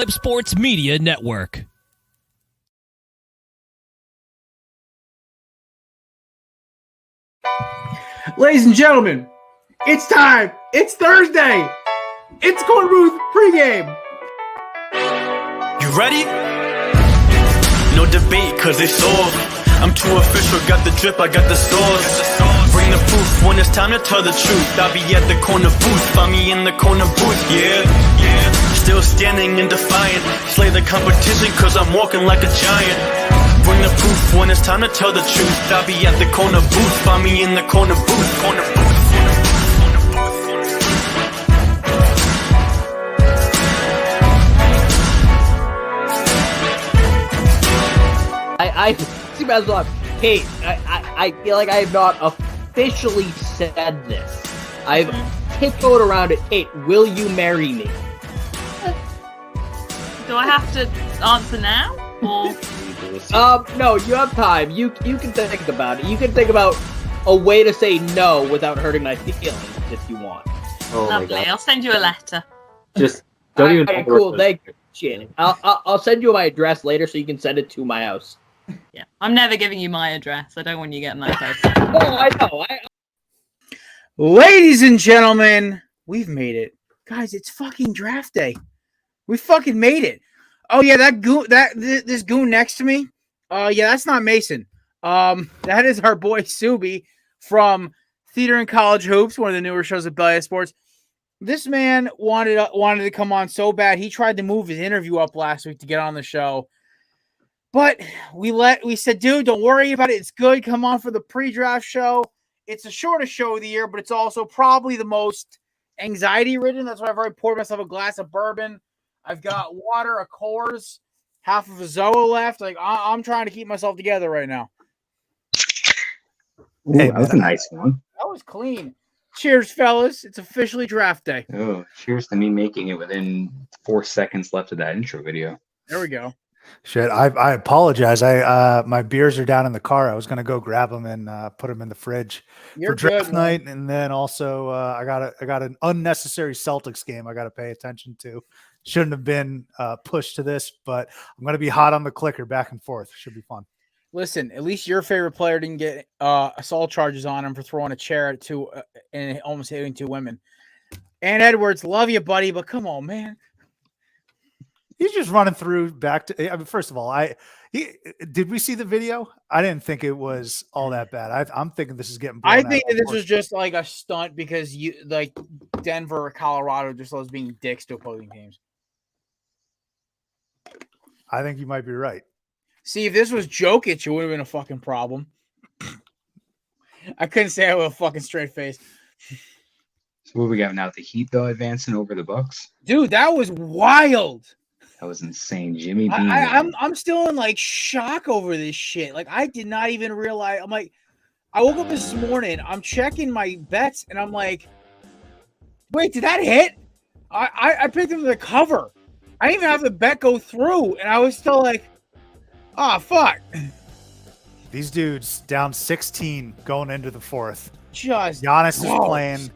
Sports Media Network. Ladies and gentlemen, it's time. It's Thursday. It's Korner Booth pregame. You ready? No debate, cause it's all. I'm too official, got the drip, I got the stores. Bring the proof when it's time to tell the truth. I'll be at the corner booth, find me in the corner booth, yeah. Still standing and defiant. Slay the competition, cause I'm walking like a giant. Bring the proof when it's time to tell the truth. I'll be at the corner booth, find me in the corner booth, corner booth. I see myself. Hey, I feel like I have not officially said this. I've tiptoed around it. Kate, will you marry me? Do I have to answer now? Or? No, you have time. You can think about it. You can think about a way to say no without hurting my feelings if you want. Oh Lovely. I'll send you a letter. Just don't even. Right, cool. Thank you. Shit. I'll send you my address later so you can send it to my house. Yeah, I'm never giving you my address. I don't want you getting that close. Oh, I know. Ladies and gentlemen, we've made it, guys. It's fucking draft day. We fucking made it. Oh yeah, this goon next to me. Yeah, that's not Mason. That is our boy Subi from Theater and College Hoops, one of the newer shows at Bel Air Sports. This man wanted to come on so bad. He tried to move his interview up last week to get on the show. But we said, dude, don't worry about it. It's good. Come on for the pre-draft show. It's the shortest show of the year, but it's also probably the most anxiety-ridden. That's why I've already poured myself a glass of bourbon. I've got water, a Coors, half of a Zoa left. Like I'm trying to keep myself together right now. Ooh, hey, that was a nice one. That was clean. Cheers, fellas. It's officially draft day. Oh, cheers to me making it within 4 seconds left of that intro video. There we go. Shit, I apologize. My beers are down in the car. I was gonna go grab them and put them in the fridge for draft night, and then also I got an unnecessary Celtics game I got to pay attention to. Shouldn't have been pushed to this, but I'm gonna be hot on the clicker back and forth. Should be fun. Listen, at least your favorite player didn't get assault charges on him for throwing a chair at two and almost hitting two women. And Edwards, love you, buddy, but come on, man. He's just running through back to. I mean, first of all, did we see the video? I didn't think it was all that bad. I'm thinking this is getting. I think that this was just like a stunt because Denver or Colorado just loves being dicks to opposing teams. I think you might be right. See, if this was Jokic, it would have been a fucking problem. I couldn't say it with a fucking straight face. So what we got now? The Heat though advancing over the Bucks. Dude, that was wild. That was insane, Jimmy B. I'm still in like shock over this shit. Like I did not even realize. I'm like, I woke up this morning. I'm checking my bets, and I'm like, wait, did that hit? I picked him to the cover. I didn't even have the bet go through, and I was still like, oh fuck. These dudes down 16 going into the fourth. Just Giannis is playing,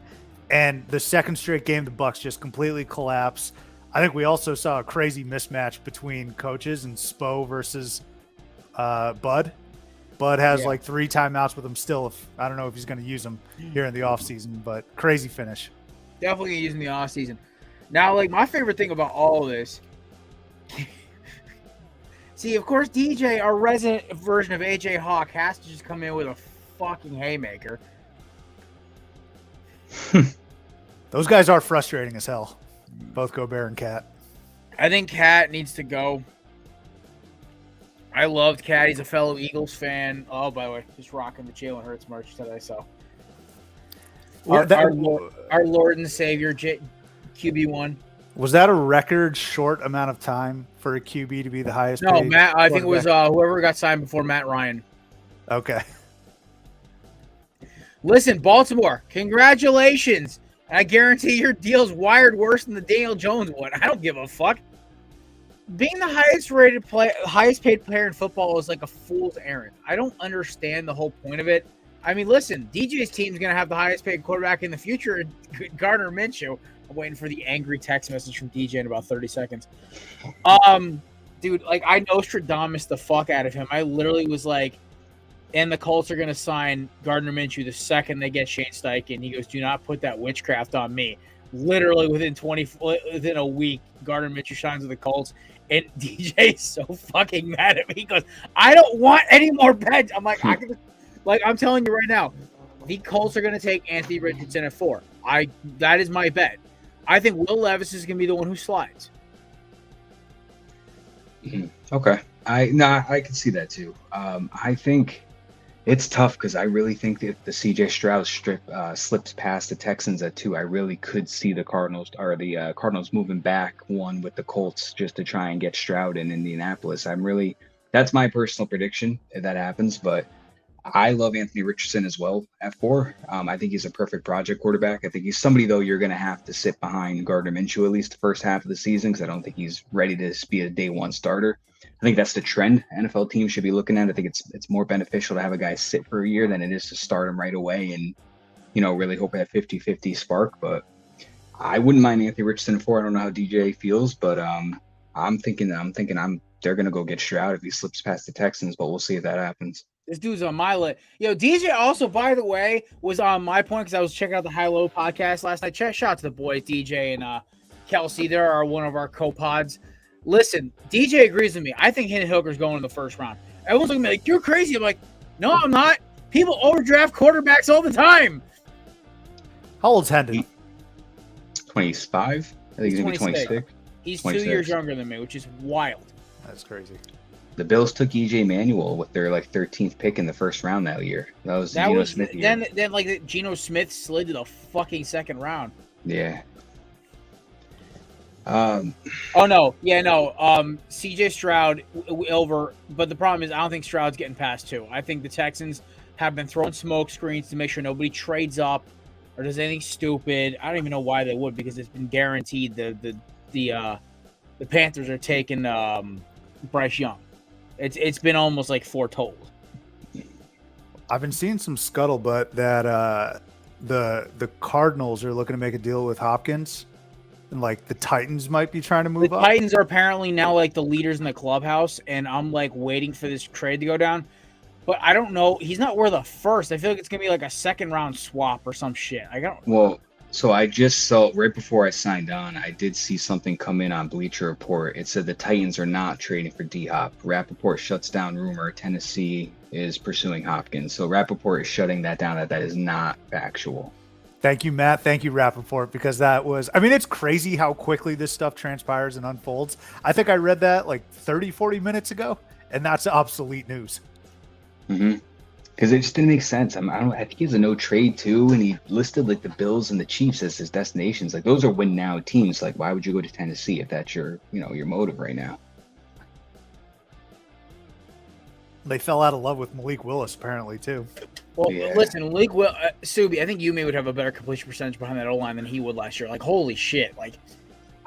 and the second straight game the Bucks just completely collapse. I think we also saw a crazy mismatch between coaches and Spo versus Bud. Bud has like 3 timeouts with him still. I don't know if he's going to use them here in the offseason, but crazy finish. Definitely using the offseason. Now, like, my favorite thing about all of this, see, of course, DJ, our resident version of AJ Hawk, has to just come in with a fucking haymaker. Those guys are frustrating as hell. Both Gobert and Cat. I think Cat needs to go. I loved Cat. He's a fellow Eagles fan. Oh, by the way, just rocking the Jalen Hurts merch today. So, our Lord and Savior, QB1. Was that a record short amount of time for a QB to be the highest? No, Matt. I think it was whoever got signed before Matt Ryan. Okay. Listen, Baltimore, congratulations. I guarantee your deal's wired worse than the Daniel Jones one. I don't give a fuck. Being the highest paid player in football is like a fool's errand. I don't understand the whole point of it. I mean, listen, DJ's team's going to have the highest paid quarterback in the future, Gardner Minshew. I'm waiting for the angry text message from DJ in about 30 seconds. Dude, like I Nostradamus the fuck out of him. I literally was like, and the Colts are going to sign Gardner Minshew the second they get Shane Steichen. He goes, do not put that witchcraft on me. Literally within a week, Gardner Minshew signs with the Colts, and DJ is so fucking mad at me. He goes, I don't want any more bets. I'm like, I'm telling you right now, the Colts are going to take Anthony Richardson at 4. That is my bet. I think Will Levis is going to be the one who slides. Okay. I can see that too. I think it's tough because I really think that if the CJ Stroud slips past the Texans at 2, I really could see the Cardinals moving back one with the Colts just to try and get Stroud in Indianapolis. That's my personal prediction if that happens, but I love Anthony Richardson as well at 4. I think he's a perfect project quarterback. I think he's somebody, though, you're going to have to sit behind Gardner Minshew at least the first half of the season because I don't think he's ready to be a day one starter. I think that's the trend NFL teams should be looking at. I think it's more beneficial to have a guy sit for a year than it is to start him right away and, really hope at 50-50 spark. But I wouldn't mind Anthony Richardson at 4. I don't know how DJ feels, but I'm thinking they're going to go get Stroud if he slips past the Texans, but we'll see if that happens. This dude's on my list. DJ also, by the way, was on my point because I was checking out the High Low podcast last night. Shout out to the boys, DJ and Kelsey. They are one of our co-pods. Listen, DJ agrees with me. I think Hendon Hooker's going in the first round. Everyone's looking at me like, you're crazy. I'm like, no, I'm not. People overdraft quarterbacks all the time. How old's Hendon? 25? I think he's going to be 26. He's 26. 2 years younger than me, which is wild. That's crazy. The Bills took EJ Manuel with their 13th pick in the first round that year. That was Geno Smith year. Then Geno Smith slid to the fucking second round. Yeah. CJ Stroud over, but the problem is I don't think Stroud's getting past 2. I think the Texans have been throwing smoke screens to make sure nobody trades up or does anything stupid. I don't even know why they would because it's been guaranteed the Panthers are taking Bryce Young. It's been almost like foretold. I've been seeing some scuttlebutt that the Cardinals are looking to make a deal with Hopkins, and the Titans might be trying to move up. The Titans are apparently now the leaders in the clubhouse, and I'm waiting for this trade to go down. But I don't know. He's not worth a first. I feel like it's gonna be a second round swap or some shit. So I just saw right before I signed on, I did see something come in on Bleacher Report. It said the Titans are not trading for D-Hop. Rappaport shuts down rumor Tennessee is pursuing Hopkins. So Rappaport is shutting that down. That is not factual. Thank you, Matt. Thank you, Rappaport, because it's crazy how quickly this stuff transpires and unfolds. I think I read that 30, 40 minutes ago, and that's obsolete news. Mm-hmm. Because it just didn't make sense. I think he has a no trade too, and he listed the Bills and the Chiefs as his destinations. Those are win now teams. Why would you go to Tennessee if that's your motive right now? They fell out of love with Malik Willis apparently too. Well, yeah. Listen, Malik Subi, I think you may would have a better completion percentage behind that O-line than he would last year. Holy shit! I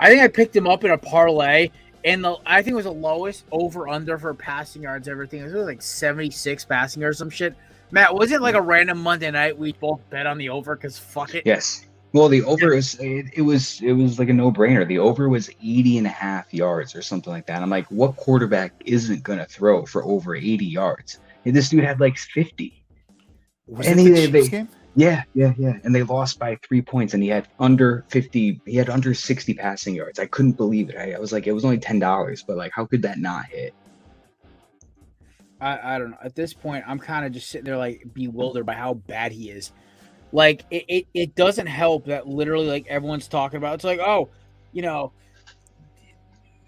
think I picked him up in a parlay. And I think it was the lowest over-under for passing yards, everything. It was 76 passing yards or some shit. Matt, was it a random Monday night we both bet on the over because fuck it? Yes. Well, the over was it was a no-brainer. The over was 80.5 yards or something like that. I'm like, what quarterback isn't going to throw for over 80 yards? And this dude had 50. Was it the Chiefs game? Yeah. And they lost by 3 points, and he had under 50. He had under 60 passing yards. I couldn't believe it. I was like, it was only $10, but how could that not hit? I don't know. At this point, I'm kind of just sitting there bewildered by how bad he is. It doesn't help that literally everyone's talking about. It's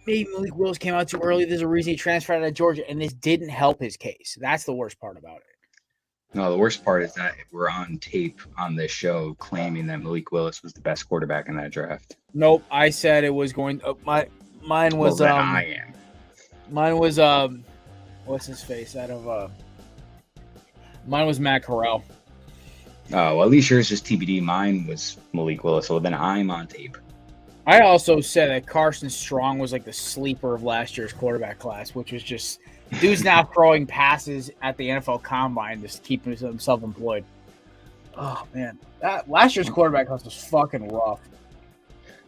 maybe Malik Willis came out too early. There's a reason he transferred out of Georgia, and this didn't help his case. That's the worst part about it. No, the worst part is that we're on tape on this show claiming that Malik Willis was the best quarterback in that draft. Nope, I said it was going. Mine was. I am. Mine was what's his face out of. Mine was Matt Corral. Oh, well, at least yours is TBD. Mine was Malik Willis. So then I'm on tape. I also said that Carson Strong was the sleeper of last year's quarterback class, which was just. Dude's now throwing passes at the NFL Combine just keeping himself employed. Oh, man. That last year's quarterback class was fucking rough.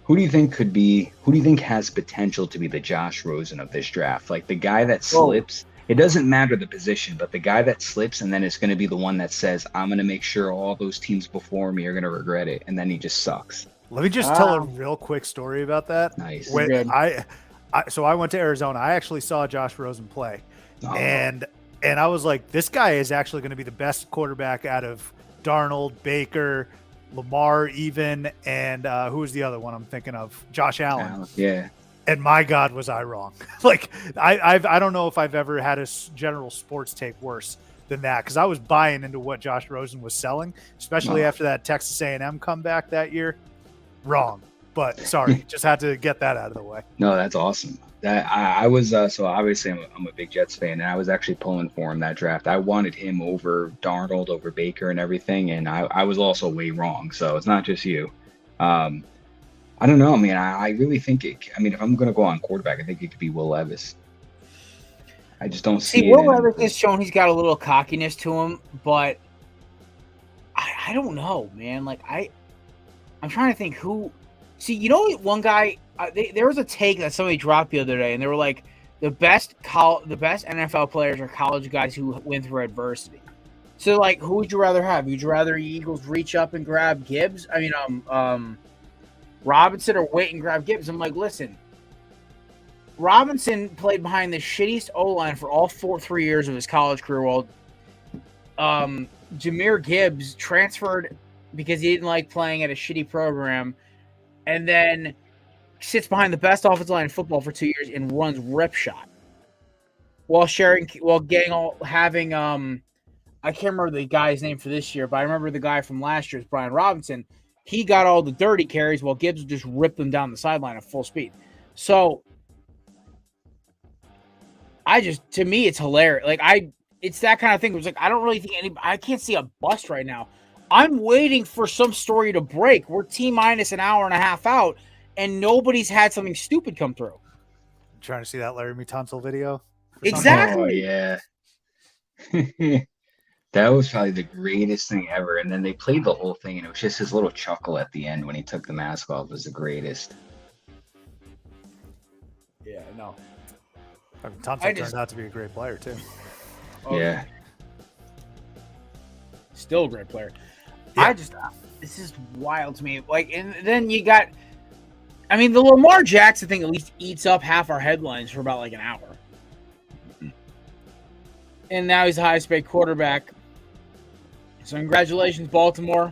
Who do you think could be? Who do you think has potential to be the Josh Rosen of this draft? Like the guy that slips. It doesn't matter the position, but the guy that slips and then is going to be the one that says, "I'm going to make sure all those teams before me are going to regret it," and then he just sucks. Let me just tell a real quick story about that. Nice. When so I went to Arizona. I actually saw Josh Rosen play, and I was like, this guy is actually going to be the best quarterback out of Darnold, Baker, Lamar, even, and who was the other one I'm thinking of? Josh Allen. Yeah. And my God, was I wrong? Like I don't know if I've ever had a general sports take worse than that, because I was buying into what Josh Rosen was selling, especially after that Texas A&M comeback that year. Wrong, but sorry, just had to get that out of the way. No, that's awesome. That I was so obviously I'm a big Jets fan, and I was actually pulling for him that draft. I wanted him over Darnold, over Baker, and everything, and I was also way wrong. So it's not just you. I don't know. I mean, I really think it. I mean, if I'm going to go on quarterback, I think it could be Will Levis. I just don't see. Will Levis has shown he's got a little cockiness to him, but I don't know, man. Like I'm trying to think who. See, you know, one guy. There was a take that somebody dropped the other day, and they were like, the best NFL players are college guys who went through adversity. So, like, who would you rather have? Would you rather the Eagles reach up and grab Gibbs? I mean, Robinson, or wait and grab Gibbs? I'm like, listen, Robinson played behind the shittiest O-line for all 3 years of his college career, while Jahmyr Gibbs transferred because he didn't like playing at a shitty program, and then sits behind the best offensive line in football for 2 years and runs rip shot while having I can't remember the guy's name for this year, but I remember the guy from last year's Brian Robinson. He got all the dirty carries while Gibbs just ripped them down the sideline at full speed. So to me, it's hilarious. Like it's that kind of thing. It was like, I don't really think I can't see a bust right now. I'm waiting for some story to break. We're T-minus an hour and a half out, and nobody's had something stupid come through. I'm trying to see that Larry Tunsil video. Exactly. Oh, yeah. That was probably the greatest thing ever. And then they played the whole thing, and it was just his little chuckle at the end when he took the mask off was the greatest. Yeah, no. I mean, Tunsil turned out to be a great player, too. Yeah. Still a great player. Yeah. This is wild to me. Like, and then you got, I mean, the Lamar Jackson thing at least eats up half our headlines for about like an hour. And now he's the highest paid quarterback. So congratulations, Baltimore.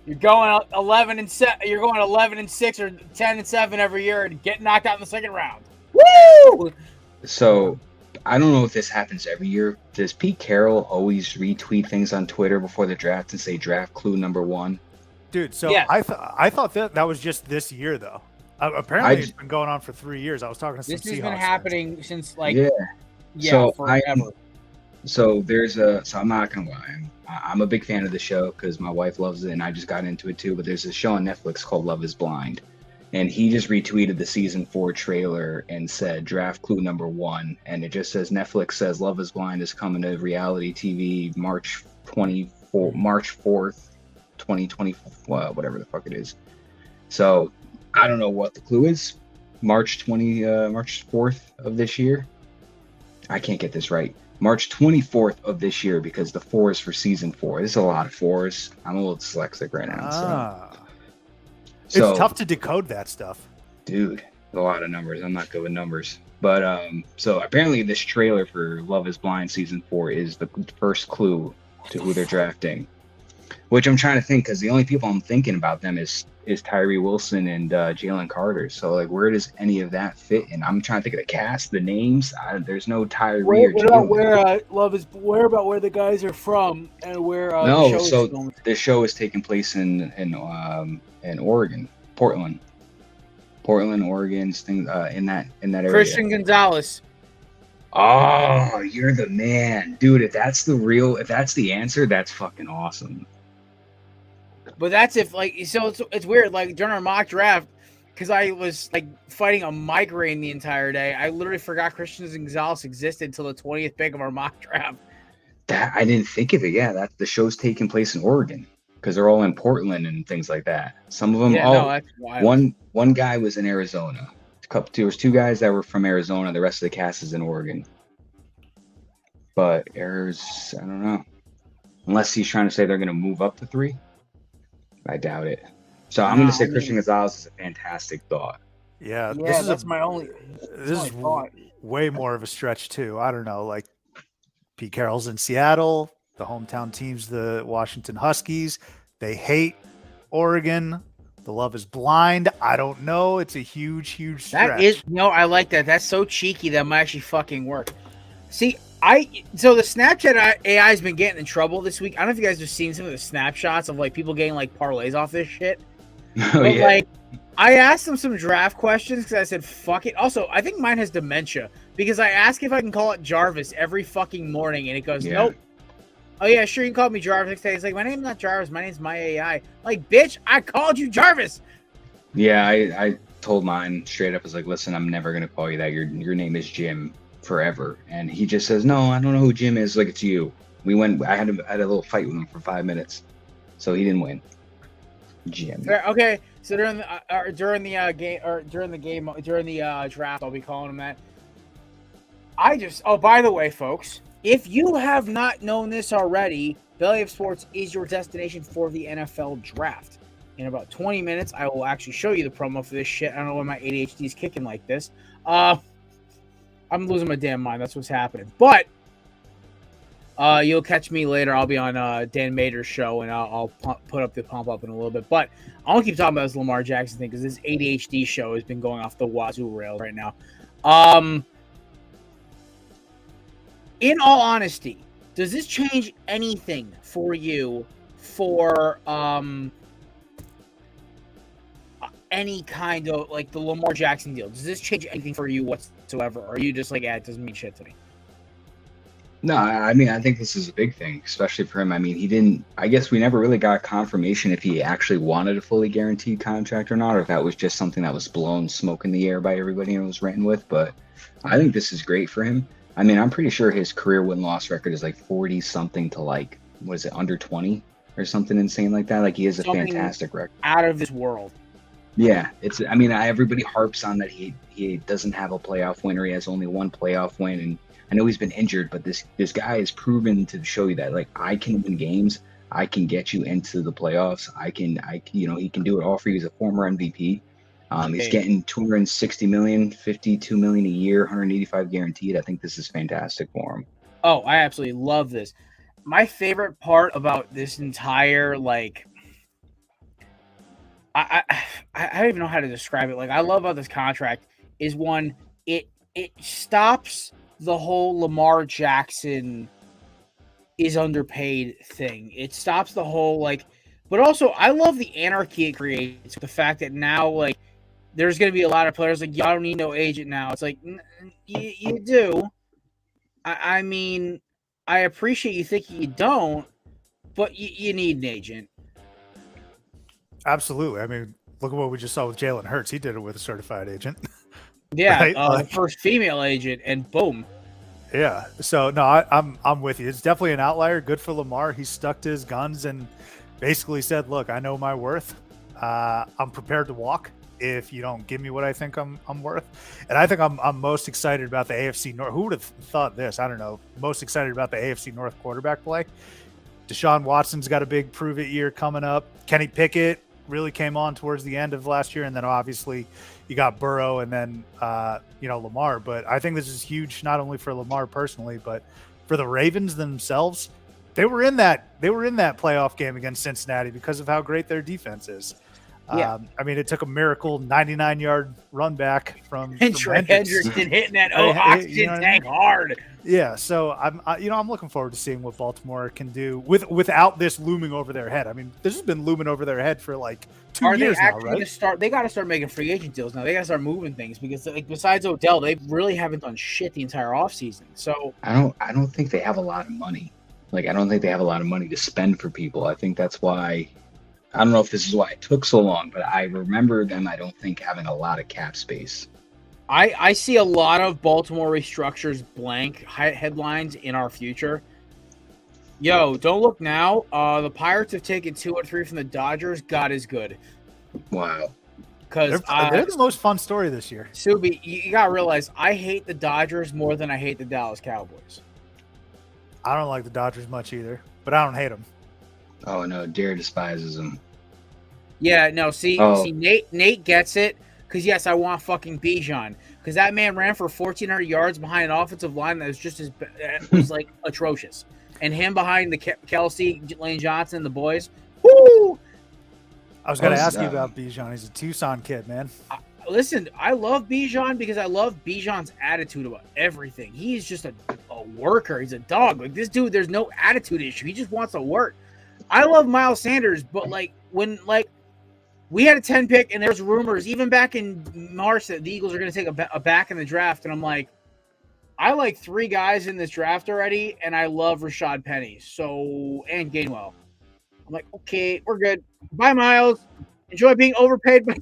You're going 11-7. You're going 11-6 or 10-7 every year and get knocked out in the second round. Woo! So I don't know if this happens every year. Does Pete Carroll always retweet things on Twitter before the draft and say draft clue number 1? Dude, so Yeah. I thought that was just this year, though. Apparently, it's been going on for 3 years. I was talking to some This has Seahawks been fans. happening since like So forever. So I'm not gonna lie. I'm a big fan of the show because my wife loves it, and I just got into it too. But there's a show on Netflix called Love Is Blind, and he just retweeted the season 4 trailer and said draft clue number 1, and it just says Netflix says Love Is Blind is coming to reality TV March 4th, 2024, whatever the fuck it is. So I don't know what the clue is. March 4th of this year. I can't get this right. March 24th of this year, because the 4 is for season 4. There's a lot of 4s. I'm a little dyslexic right now. So It's tough to decode that stuff. dude, a lot of numbers. I'm not good with numbers. But so apparently this trailer for Love Is Blind season 4 is the first clue to who they're drafting. Which I'm trying to think, because the only people I'm thinking about them is Tyree Wilson and Jalen Carter. So like, where does any of that fit? And I'm trying to think of the cast, the names. There's no Tyree or Jalen. Where about where the guys are from and where no. the show So is filmed? the show is taking place in Oregon, Portland, Oregon, things in that area. Christian Gonzalez. Oh, you're the man, dude. If that's the answer, that's fucking awesome. But that's if like, so it's weird. Like during our mock draft, because I was like fighting a migraine the entire day, I literally forgot Christian Gonzalez existed until the 20th pick of our mock draft. That I didn't think of it. Yeah, that the show's taking place in Oregon. because they're all in Portland and things like that. Some of them, Yeah, no, that's wild. one guy was in Arizona. There was 2 guys that were from Arizona. The rest of the cast is in Oregon. But I don't know. Unless he's trying to say they're going to move up to 3, I doubt it. So I'm going to say Christian Gonzalez is a fantastic thought. Yeah, Yeah, that's my only. This is way more of a stretch too. I don't know, like Pete Carroll's in Seattle, the hometown team's the Washington Huskies. They hate Oregon. The love is blind. I don't know. It's a huge stretch. That is I like that. That's so cheeky that might actually fucking work. See, so the Snapchat AI has been getting in trouble this week. I don't know if you guys have seen some of the snapshots of like people getting like parlays off this shit. But Yeah. like, I asked them some draft questions because I said, fuck it. Also, I think mine has dementia because I ask if I can call it Jarvis every fucking morning and it goes, nope. Oh, yeah, sure, you can call me Jarvis next day. It's like, my name's not Jarvis. My name's my AI. Like, bitch, I called you Jarvis. Yeah, I told mine straight up. I was like, listen, I'm never going to call you that. Your name is Jim forever. And he just says, no, I don't know who Jim is. Like, it's you. I had a little fight with him for 5 minutes. So he didn't win. Jim. Okay, so during the draft, I'll be calling him that. By the way, folks, if you have not known this already, Belly of Sports is your destination for the NFL draft. In about 20 minutes, I will actually show you the promo for this shit. I don't know why my ADHD is kicking like this. I'm losing my damn mind. That's what's happening. But you'll catch me later. I'll be on Dan Mader's show, and I'll put up the pump up in a little bit. But I won't keep talking about this Lamar Jackson thing because this ADHD show has been going off the wazoo rails right now. In all honesty, does this change anything for you for any kind of like the Lamar Jackson deal? Does this change anything for you whatsoever? Or are you just like, it doesn't mean shit to me? No, I mean, I think this is a big thing, especially for him. I mean, I guess we never really got confirmation if he actually wanted a fully guaranteed contract or not, or if that was just something that was blown smoke in the air by everybody and was written with. But I think this is great for him. I mean, I'm pretty sure his career win-loss record is like 40 something to like, what is it, under 20 or something insane like that? Like, he has a fantastic record. Out of this world. Yeah, everybody harps on that he doesn't have a playoff win, or he has only one playoff win, and I know he's been injured, but this guy has proven to show you that, like, I can win games, I can get you into the playoffs, he can do it all for you. He's a former MVP. He's getting $260 million, $52 million a year, 185 guaranteed. I think this is fantastic for him. Oh, I absolutely love this. My favorite part about this entire, like, I don't even know how to describe it. Like, I love about this contract is one, it stops the whole Lamar Jackson is underpaid thing. It stops the whole, like, but also I love the anarchy it creates. The fact that now, like, there's going to be a lot of players like, y'all don't need no agent now. It's like, you do. I mean, I appreciate you thinking you don't, but you need an agent. Absolutely. I mean, look at what we just saw with Jalen Hurts. He did it with a certified agent. Yeah, right? The first female agent, and boom. Yeah. So no, I'm with you. It's definitely an outlier. Good for Lamar. He stuck to his guns and basically said, "Look, I know my worth. I'm prepared to walk if you don't give me what I think I'm worth." And I think I'm most excited about the AFC North. Who would have thought this? I don't know. Most excited about the AFC North quarterback play. Deshaun Watson's got a big prove it year coming up. Kenny Pickett really came on towards the end of last year, and then obviously you got Burrow and then Lamar. But I think this is huge, not only for Lamar personally, but for the Ravens themselves. They were in that playoff game against Cincinnati because of how great their defense is. Yeah. I mean, it took a miracle 99-yard run back from Trey Hendrickson hitting that oxygen tank hard. Yeah, so I'm looking forward to seeing what Baltimore can do without this looming over their head. I mean, this has been looming over their head for like 2 years now, right? They got to start making free agent deals now. They got to start moving things because, like, besides Odell, they really haven't done shit the entire offseason. So I don't think they have a lot of money. Like, I don't think they have a lot of money to spend for people. I think that's why. I don't know if this is why it took so long, but I remember them, I don't think, having a lot of cap space. I see a lot of Baltimore restructures blank headlines in our future. Yo, don't look now. The Pirates have taken 2 or 3 from the Dodgers. God is good. Wow. Because They're the most fun story this year. Subi, you gotta realize I hate the Dodgers more than I hate the Dallas Cowboys. I don't like the Dodgers much either, but I don't hate them. Oh no, Dare despises him. Yeah, no, see, Nate gets it. Because yes, I want fucking Bijan. Because that man ran for 1,400 yards behind an offensive line that was just as was like atrocious, and him behind the Kelsey, Lane Johnson, the boys. Woo! I was going to ask you about Bijan. He's a Tucson kid, man. Listen, I love Bijan because I love Bijan's attitude about everything. He's just a worker. He's a dog. Like this dude, there's no attitude issue. He just wants to work. I love Miles Sanders, but like when we had a 10 pick and there's rumors even back in March that the Eagles are going to take a back in the draft, and I'm like, I like 3 guys in this draft already, and I love Rashad Penny and Gainwell. I'm like, okay, we're good. Bye, Miles. Enjoy being overpaid by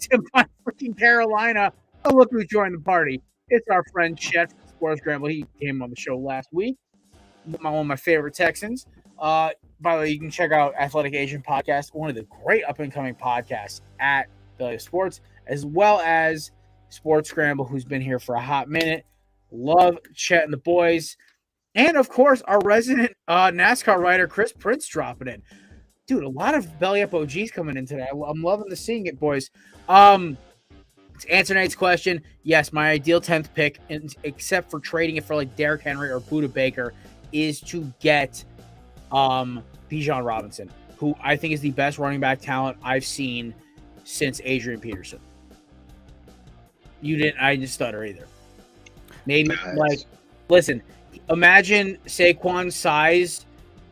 freaking Carolina. Oh, look who joined the party. It's our friend Chet from Sports Scramble. He came on the show last week. One of my favorite Texans. By the way, you can check out Athletic Asian Podcast, one of the great up-and-coming podcasts at Belly Sports, as well as Sports Scramble, who's been here for a hot minute. Love Chet and the boys. And, of course, our resident NASCAR writer, Chris Prince, dropping in. Dude, a lot of Belly Up OGs coming in today. I'm loving the seeing it, boys. To answer Nate's question, yes, my ideal 10th pick, except for trading it for like Derrick Henry or Buda Baker, is to get Bijan Robinson, who I think is the best running back talent I've seen since Adrian Peterson. I didn't stutter either. Maybe listen, imagine Saquon's size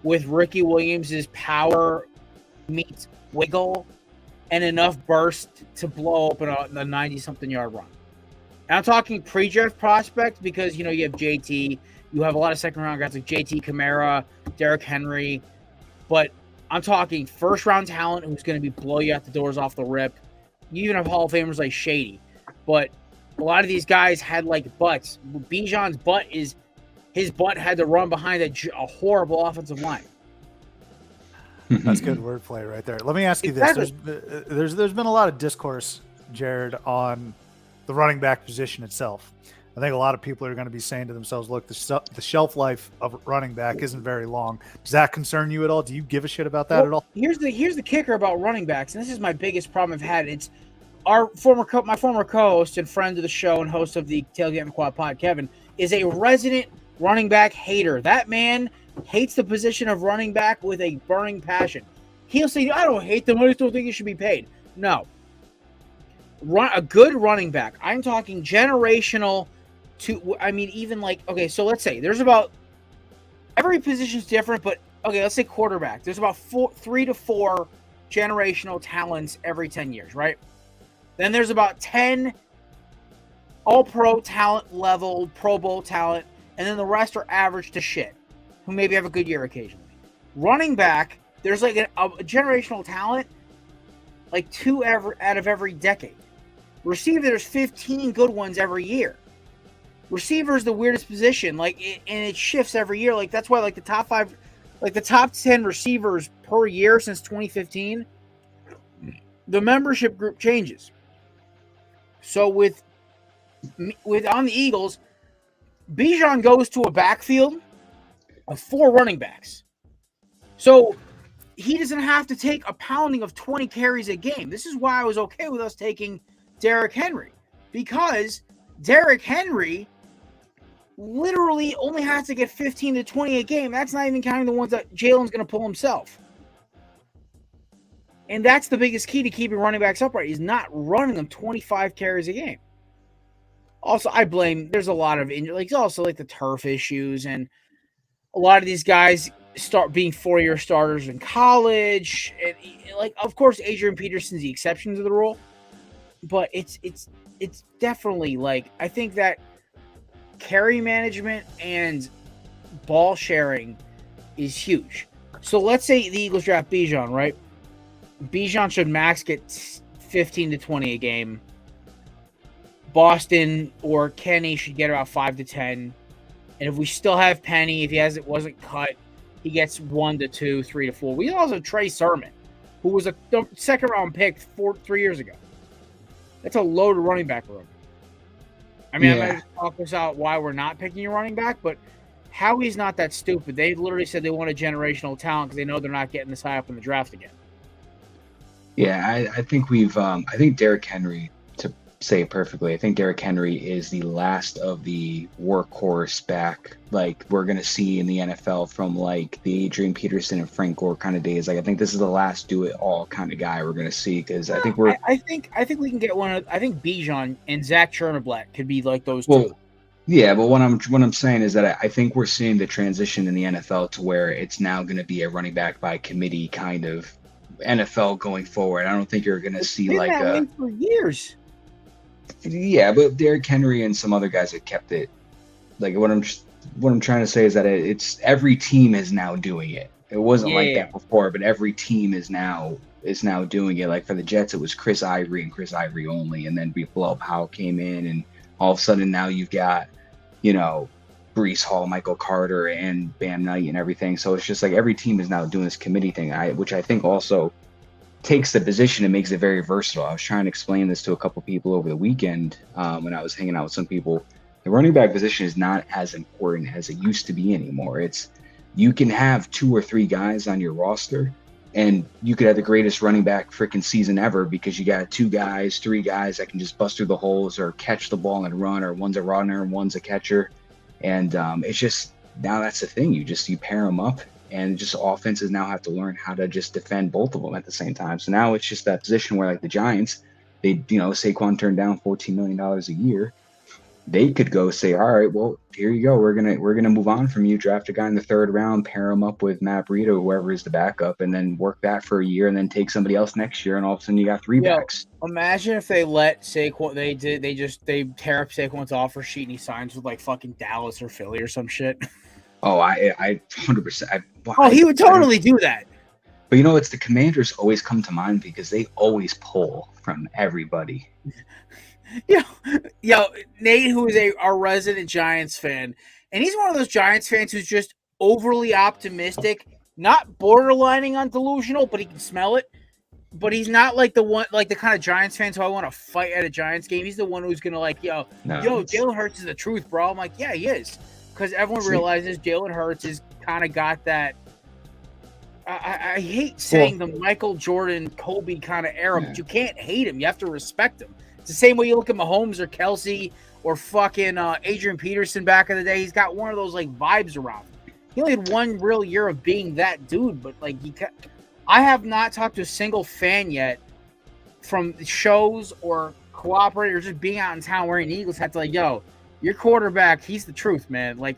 with Ricky Williams' power meets wiggle and enough burst to blow open a 90-something yard run. And I'm talking pre-draft prospect because, you have JT. You have a lot of second-round guys like JT, Kamara, Derrick Henry. But I'm talking first-round talent who's going to blow you out the doors off the rip. You even have Hall of Famers like Shady. But a lot of these guys had, butts. Bijan's butt is... His butt had to run behind a horrible offensive line. That's good wordplay right there. Let me ask you this. There's been a lot of discourse, Jared, on the running back position itself. I think a lot of people are going to be saying to themselves, look, the shelf life of running back isn't very long. Does that concern you at all? Do you give a shit about that at all? Here's the kicker about running backs, and this is my biggest problem I've had. It's my former co-host and friend of the show and host of the Tailgate and Quad pod, Kevin, is a resident running back hater. That man hates the position of running back with a burning passion. He'll say, I don't hate them, I just don't think he should be paid. No. A good running back, I'm talking generational so let's say there's about, every position's different, but let's say quarterback. There's about 3 to 4 generational talents every 10 years, right? Then there's about 10 all-pro talent level, Pro Bowl talent, and then the rest are average to shit, who maybe have a good year occasionally. Running back, there's a generational talent, 2 out of every decade. Receiver, there's 15 good ones every year. Receiver is the weirdest position, and it shifts every year. That's why, the top 5, the top 10 receivers per year since 2015, the membership group changes. So with on the Eagles, Bijan goes to a backfield of 4 running backs. So he doesn't have to take a pounding of 20 carries a game. This is why I was okay with us taking Derrick Henry, because Derrick Henry literally only has to get 15 to 20 a game. That's not even counting the ones that Jalen's going to pull himself. And that's the biggest key to keeping running backs upright, is not running them 25 carries a game. Also, I blame, there's a lot of injury, also the turf issues, and a lot of these guys start being 4-year starters in college. And of course, Adrian Peterson's the exception to the rule, but it's definitely I think that carry management and ball sharing is huge. So let's say the Eagles draft Bijan, right? Bijan should max get 15 to 20 a game. Boston or Kenny should get about 5 to 10. And if we still have Penny, if wasn't cut, he gets 1 to 2, 3 to 4. We also have Trey Sermon, who was a second round pick 3 years ago. That's a loaded running back room. I mean, I'm going to talk this out why we're not picking your running back, but Howie's not that stupid. They literally said they want a generational talent because they know they're not getting this high up in the draft again. Yeah, I think I think Derrick Henry, to say it perfectly, I think Derrick Henry is the last of the workhorse back like we're going to see in the NFL from like the Adrian Peterson and Frank Gore kind of days. Like I think this is the last do it all kind of guy we're going to see because I think I think we can get one of, I think Bijan and Zach Chernoblack could be like those two. Two. Yeah, but what I'm saying is that I think we're seeing the transition in the NFL to where it's now going to be a running back by committee kind of NFL going forward. I don't think you're going to see been like that way for years. Yeah, but Derrick Henry and some other guys have kept it. Like what I'm trying to say is that it's every team is now doing it. It wasn't like that before, but every team is now doing it. Like for the Jets, it was Chris Ivory and Chris Ivory only, and then Bilal Powell came in, and all of a sudden now you've got, you know, Breece Hall, Michael Carter, and Bam Knight and everything. So it's just like every team is now doing this committee thing, which I think also takes the position and makes it very versatile. I was trying to explain this to a couple people over the weekend when I was hanging out with some people. The running back position is not as important as it used to be anymore. You can have 2 or 3 guys on your roster, and you could have the greatest running back freaking season ever because you got 2 guys, 3 guys that can just bust through the holes or catch the ball and run, or one's a runner and one's a catcher. And it's just, now that's the thing. You pair them up, and just offenses now have to learn how to just defend both of them at the same time. So now it's just that position where like the Giants, Saquon turned down $14 million a year. They could go say, all right, well, here you go. We're gonna move on from you. Draft a guy in the 3rd round, pair him up with Matt Breida or whoever is the backup, and then work that for a year, and then take somebody else next year, and all of a sudden you got 3 backs. Imagine if they let Saquon. They tear up Saquon's offer sheet and he signs with like fucking Dallas or Philly or some shit. Oh, I 100%. He would totally do that. But it's the Commanders always come to mind because they always pull from everybody. Yo, Nate, who is our resident Giants fan, and he's one of those Giants fans who's just overly optimistic, not borderlining on delusional, but he can smell it. But he's not like the one, like the kind of Giants fans who I want to fight at a Giants game. He's the one who's gonna like, Jalen Hurts is the truth, bro. I'm like, yeah, he is, because everyone realizes Jalen Hurts has kind of got that. I hate saying the Michael Jordan, Kobe kind of era, but you can't hate him. You have to respect him. It's the same way you look at Mahomes or Kelsey or fucking Adrian Peterson back in the day. He's got one of those like vibes around him. He only had 1 real year of being that dude, but like I have not talked to a single fan yet from shows or cooperating or just being out in town wearing the Eagles hat to like, yo, your quarterback, he's the truth, man. Like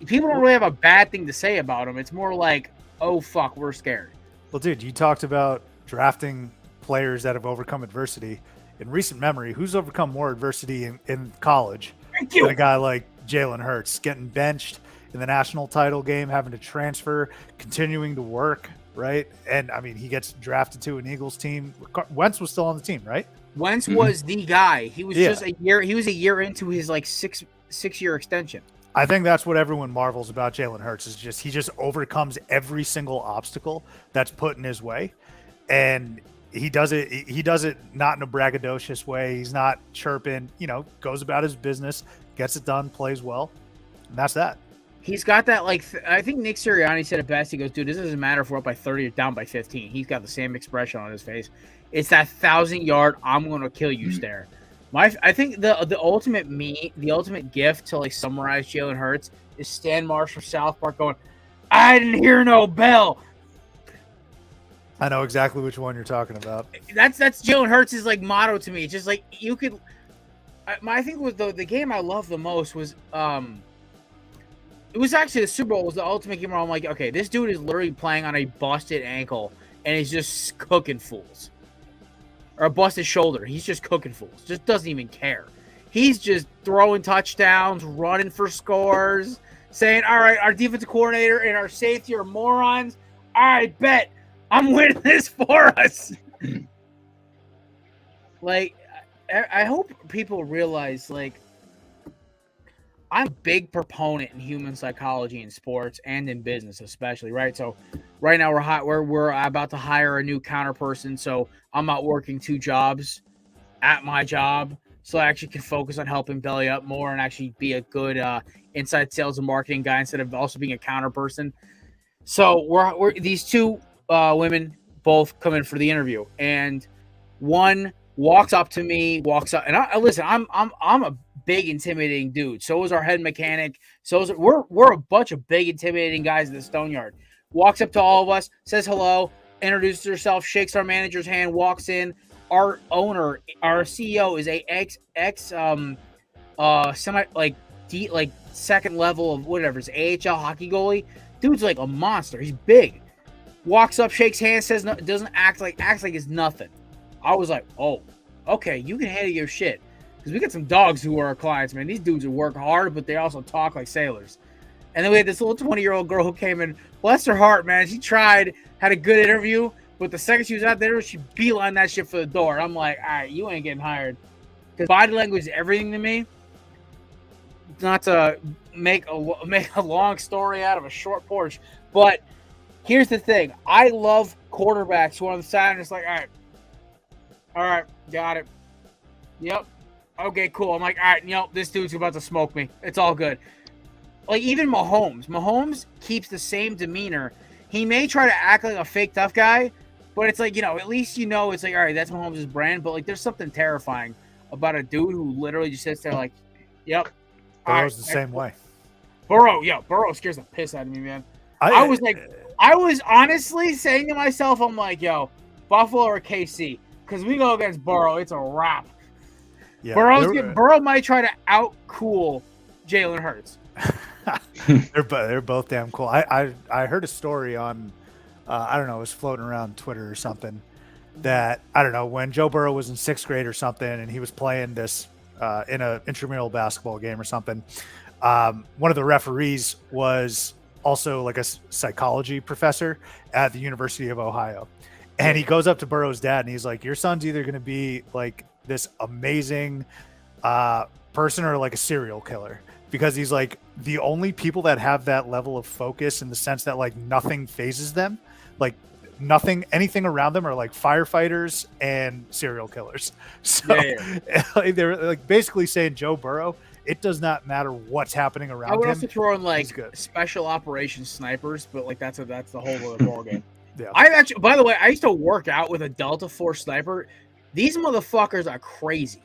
people don't really have a bad thing to say about him. It's more like, oh fuck, we're scared. Well, dude, you talked about drafting players that have overcome adversity. In recent memory, who's overcome more adversity in college than a guy like Jalen Hurts, getting benched in the national title game, having to transfer, continuing to work, right? And I mean, he gets drafted to an Eagles team. Wentz was still on the team, right? Wentz was the guy. He was just a year. He was a year into his like six-year extension. I think that's what everyone marvels about Jalen Hurts is just he just overcomes every single obstacle that's put in his way, and he does it. He does it not in a braggadocious way. He's not chirping. Goes about his business, gets it done, plays well, and that's that. He's got that like I think Nick Sirianni said it best. He goes, "Dude, this doesn't matter if we're up by 30 or down by 15." He's got the same expression on his face. It's that 1,000-yard "I'm going to kill you" stare. I think the ultimate gift to like summarize Jalen Hurts is Stan Marsh from South Park going, "I didn't hear no bell." I know exactly which one you're talking about. That's Jalen Hurts' like motto to me. It's just like you could. I think was the game I loved the most was it was actually the Super Bowl was the ultimate game where I'm like, okay, this dude is literally playing on a busted ankle and he's just cooking fools. Or a busted shoulder. He's just cooking fools. Just doesn't even care. He's just throwing touchdowns, running for scores, saying, all right, our defensive coordinator and our safety are morons. I bet I'm winning this for us. Like, I hope people realize, like, I'm a big proponent in human psychology in sports and in business, especially, right? So, right now we're about to hire a new counter person, so I'm out working 2 jobs at my job, so I actually can focus on helping Belly Up more and actually be a good inside sales and marketing guy instead of also being a counter person. So we're these 2 women both come in for the interview, and one walks up to me, and I listen. I'm a big intimidating dude. So is our head mechanic. We're a bunch of big intimidating guys in the Stone Yard. Walks up to all of us, says hello, introduces herself, shakes our manager's hand, walks in. Our owner, our CEO, is a semi like second level of whatever, it's AHL hockey goalie. Dude's like a monster. He's big. Walks up, shakes hands, says no, doesn't acts like it's nothing. I was like, oh, okay, you can handle your shit. Because we got some dogs who are our clients, man. These dudes work hard, but they also talk like sailors. And then we had this little 20-year-old girl who came in. Bless her heart, man. She tried, had a good interview, but the second she was out there, she beelined that shit for the door. I'm like, all right, you ain't getting hired. Because body language is everything to me. Not to make a long story out of a short porch, but here's the thing. I love quarterbacks who are on the side and just like, all right, got it. Yep. Okay, cool. I'm like, all right, this dude's about to smoke me. It's all good. Like, even Mahomes keeps the same demeanor. He may try to act like a fake tough guy, but it's like, at least it's like, all right, that's Mahomes' brand. But, like, there's something terrifying about a dude who literally just sits there like, yep. Burrow's the same way. Burrow scares the piss out of me, man. I was honestly saying to myself, I'm like, yo, Buffalo or KC. Because we go against Burrow, it's a wrap. Yeah, Burrow might try to out-cool Jalen Hurts. They're both damn cool. I heard a story on, I don't know, it was floating around Twitter or something, that, I don't know, when Joe Burrow was in 6th grade or something, and he was playing this in an intramural basketball game or something, one of the referees was also like a psychology professor at the University of Ohio. And he goes up to Burrow's dad and he's like, your son's either going to be like this amazing person or like a serial killer, because he's like, the only people that have that level of focus in the sense that like nothing phases them, like anything around them are like firefighters and serial killers. So they're like basically saying Joe Burrow, it does not matter what's happening around him. I would also throw in like special operations snipers, but like that's the whole other ball game. Yeah. I've actually, by the way, I used to work out with a Delta Force sniper. These motherfuckers are crazy.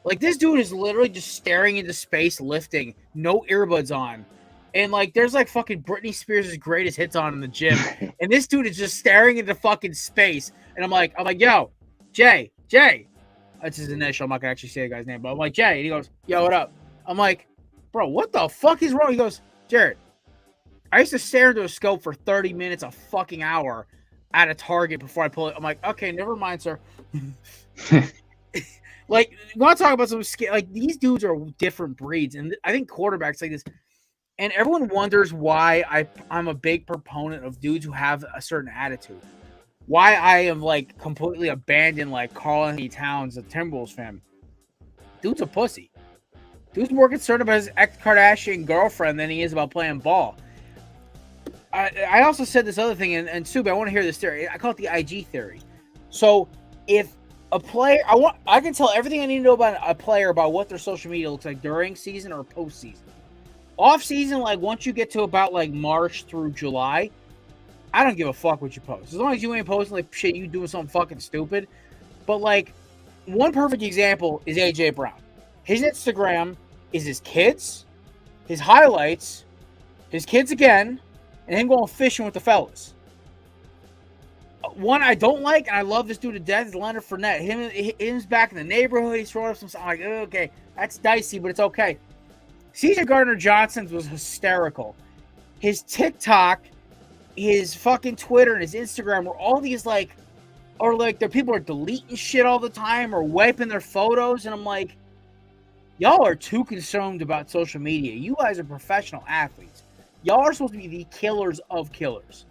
Like, this dude is literally just staring into space, lifting, no earbuds on. And, like, there's, like, fucking Britney Spears' greatest hits on in the gym. And this dude is just staring into fucking space. And I'm like, yo, Jay. That's his initial. I'm not going to actually say the guy's name. But I'm like, Jay. And he goes, yo, what up? I'm like, bro, what the fuck is wrong? He goes, Jared, I used to stare into a scope for 30 minutes, a fucking hour at a target before I pull it. I'm like, okay, never mind, sir. Like, you want to talk about some like, these dudes are different breeds, and I think quarterbacks like this, and everyone wonders why I'm a big proponent of dudes who have a certain attitude. Why I am like completely abandoned like Karl-Anthony Towns, a Timberwolves fan. Dude's a pussy. Dude's more concerned about his ex-Kardashian girlfriend than he is about playing ball. I also said this other thing, and Sube, I want to hear this theory. I call it the IG theory. So if a player, I can tell everything I need to know about a player about what their social media looks like during season or postseason. Off season, like once you get to about like March through July, I don't give a fuck what you post. As long as you ain't posting like shit, you doing something fucking stupid. But like, one perfect example is AJ Brown. His Instagram is his kids, his highlights, his kids again, and him going fishing with the fellas. One I don't like, and I love this dude to death, is Leonard Fournette. Him's back in the neighborhood. He's throwing up some. I'm like, okay, that's dicey, but it's okay. CJ Gardner-Johnson's was hysterical. His TikTok, his fucking Twitter, and his Instagram were all these like, or like their people are deleting shit all the time or wiping their photos, and I'm like, y'all are too consumed about social media. You guys are professional athletes. Y'all are supposed to be the killers of killers.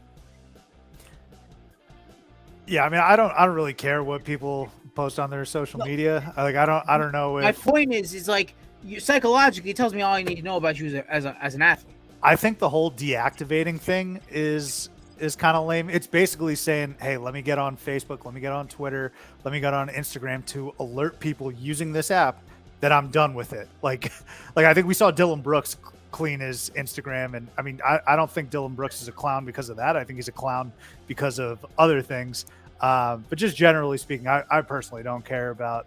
Yeah, I mean, I don't really care what people post on their social media. Like, I don't know if my point is like psychologically, it tells me all I need to know about you as an athlete. I think the whole deactivating thing is kind of lame. It's basically saying, hey, let me get on Facebook, let me get on Twitter, let me get on Instagram to alert people using this app that I'm done with it. Like I think we saw Dylan Brooks clean his Instagram, and I mean, I don't think Dylan Brooks is a clown because of that. I think he's a clown because of other things. But just generally speaking, I personally don't care about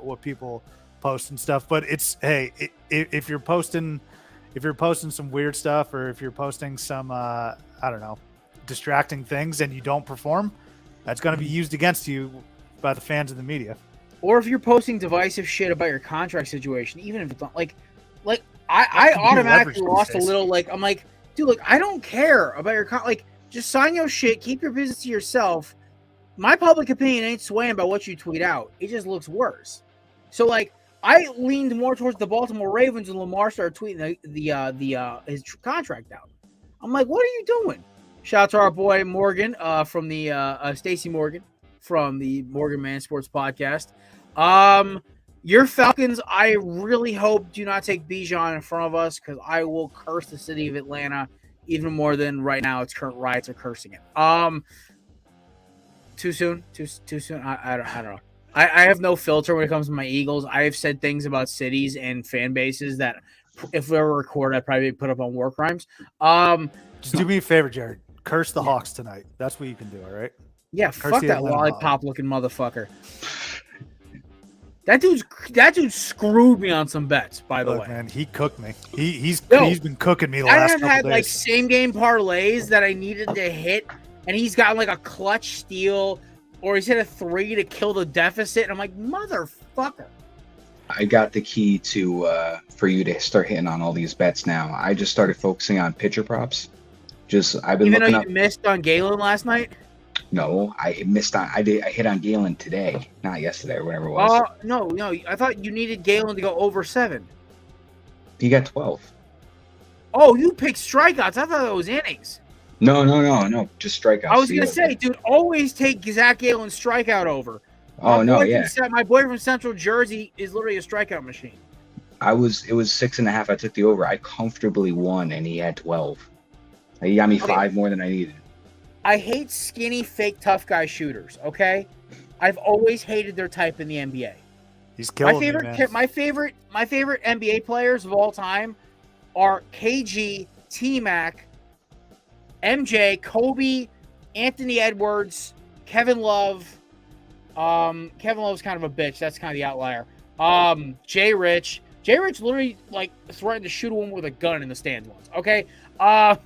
what people post and stuff. But it's, hey, if you're posting some weird stuff, or if you're posting some I don't know, distracting things, and you don't perform, that's going to be used against you by the fans and the media. Or if you're posting divisive shit about your contract situation, even if it's not like I automatically lost a little. Like, I'm like, dude, like, I don't care about your like, just sign your shit, keep your business to yourself. My public opinion ain't swaying about what you tweet out. It just looks worse. So, like, I leaned more towards the Baltimore Ravens when Lamar started tweeting his contract out. I'm like, what are you doing? Shout out to our boy Morgan from the Stacey Morgan from the Morgan Man Sports Podcast. Your Falcons, I really hope do not take Bijan in front of us, because I will curse the city of Atlanta even more than right now its current riots are cursing it. Too soon? Too soon? I don't know. I have no filter when it comes to my Eagles. I have said things about cities and fan bases that if we ever record, I'd probably put up on War Crimes. Just do me a favor, Jared. Curse the Hawks tonight. That's what you can do, all right? Yeah, fuck that lollipop-looking motherfucker. That dude screwed me on some bets, by the way. Man, he cooked me. He's been cooking me the last couple days. I have had like same game parlays that I needed to hit, and he's got like a clutch steal, or he's hit a 3 to kill the deficit, and I'm like, motherfucker. I got the key to for you to start hitting on all these bets now. I just started focusing on pitcher props. I've been even though you missed on Galen last night. No, I hit on Galen today, not yesterday or whatever it was. No. I thought you needed Galen to go over 7. He got 12. Oh, you picked strikeouts. I thought it was innings. No, just strikeouts. I was gonna say, dude, always take Zach Galen's strikeout over. Oh no, yeah. My boy from Central Jersey is literally a strikeout machine. It was 6.5. I took the over. I comfortably won, and he had 12. He got me 5 more than I needed. I hate skinny, fake, tough guy shooters. Okay, I've always hated their type in the NBA. He's killing me, man. My favorite NBA players of all time are KG, T-Mac, MJ, Kobe, Anthony Edwards, Kevin Love. Kevin Love's kind of a bitch. That's kind of the outlier. Jay Rich literally like threatened to shoot a woman with a gun in the stands once. Okay. I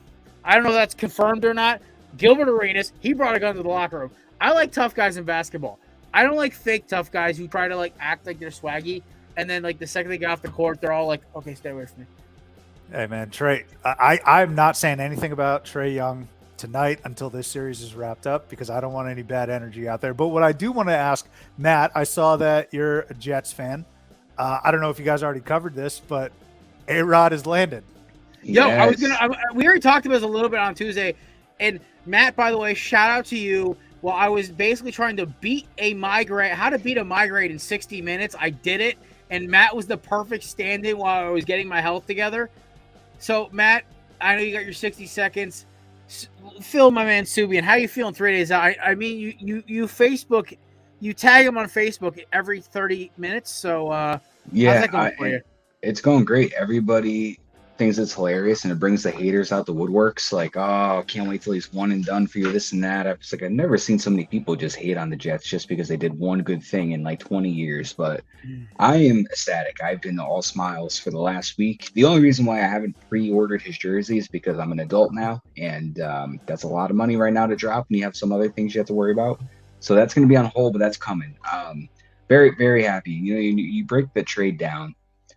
don't know if that's confirmed or not. Gilbert Arenas, he brought a gun to the locker room. I like tough guys in basketball. I don't like fake tough guys who try to like act like they're swaggy, and then like the second they get off the court, they're all like, okay, stay away from me. Hey man, Trey, I'm not saying anything about Trae Young tonight until this series is wrapped up, because I don't want any bad energy out there. But what I do want to ask, Matt, I saw that you're a Jets fan. I don't know if you guys already covered this, but A-Rod has landed. Yo, we already talked about this a little bit on Tuesday, and Matt, by the way, shout out to you. Well, I was basically trying to how to beat a migraine in 60 minutes. I did it, and Matt was the perfect stand-in while I was getting my health together. So, Matt, I know you got your 60 seconds. Phil, my man Subian, how you feeling 3 days out? I mean, you Facebook, you tag him on Facebook every 30 minutes. So, how's that going for you? It's going great. Everybody thinks it's hilarious, and it brings the haters out the woodworks. Like, oh, can't wait till he's one and done for you, this and that. It's like, I've never seen so many people just hate on the Jets just because they did one good thing in like 20 years. But I am ecstatic. I've been all smiles for the last week. The only reason why I haven't pre-ordered his jersey is because I'm an adult now, and that's a lot of money right now to drop, and you have some other things you have to worry about. So that's going to be on hold, but that's coming. Very, very happy. You know, you break the trade down.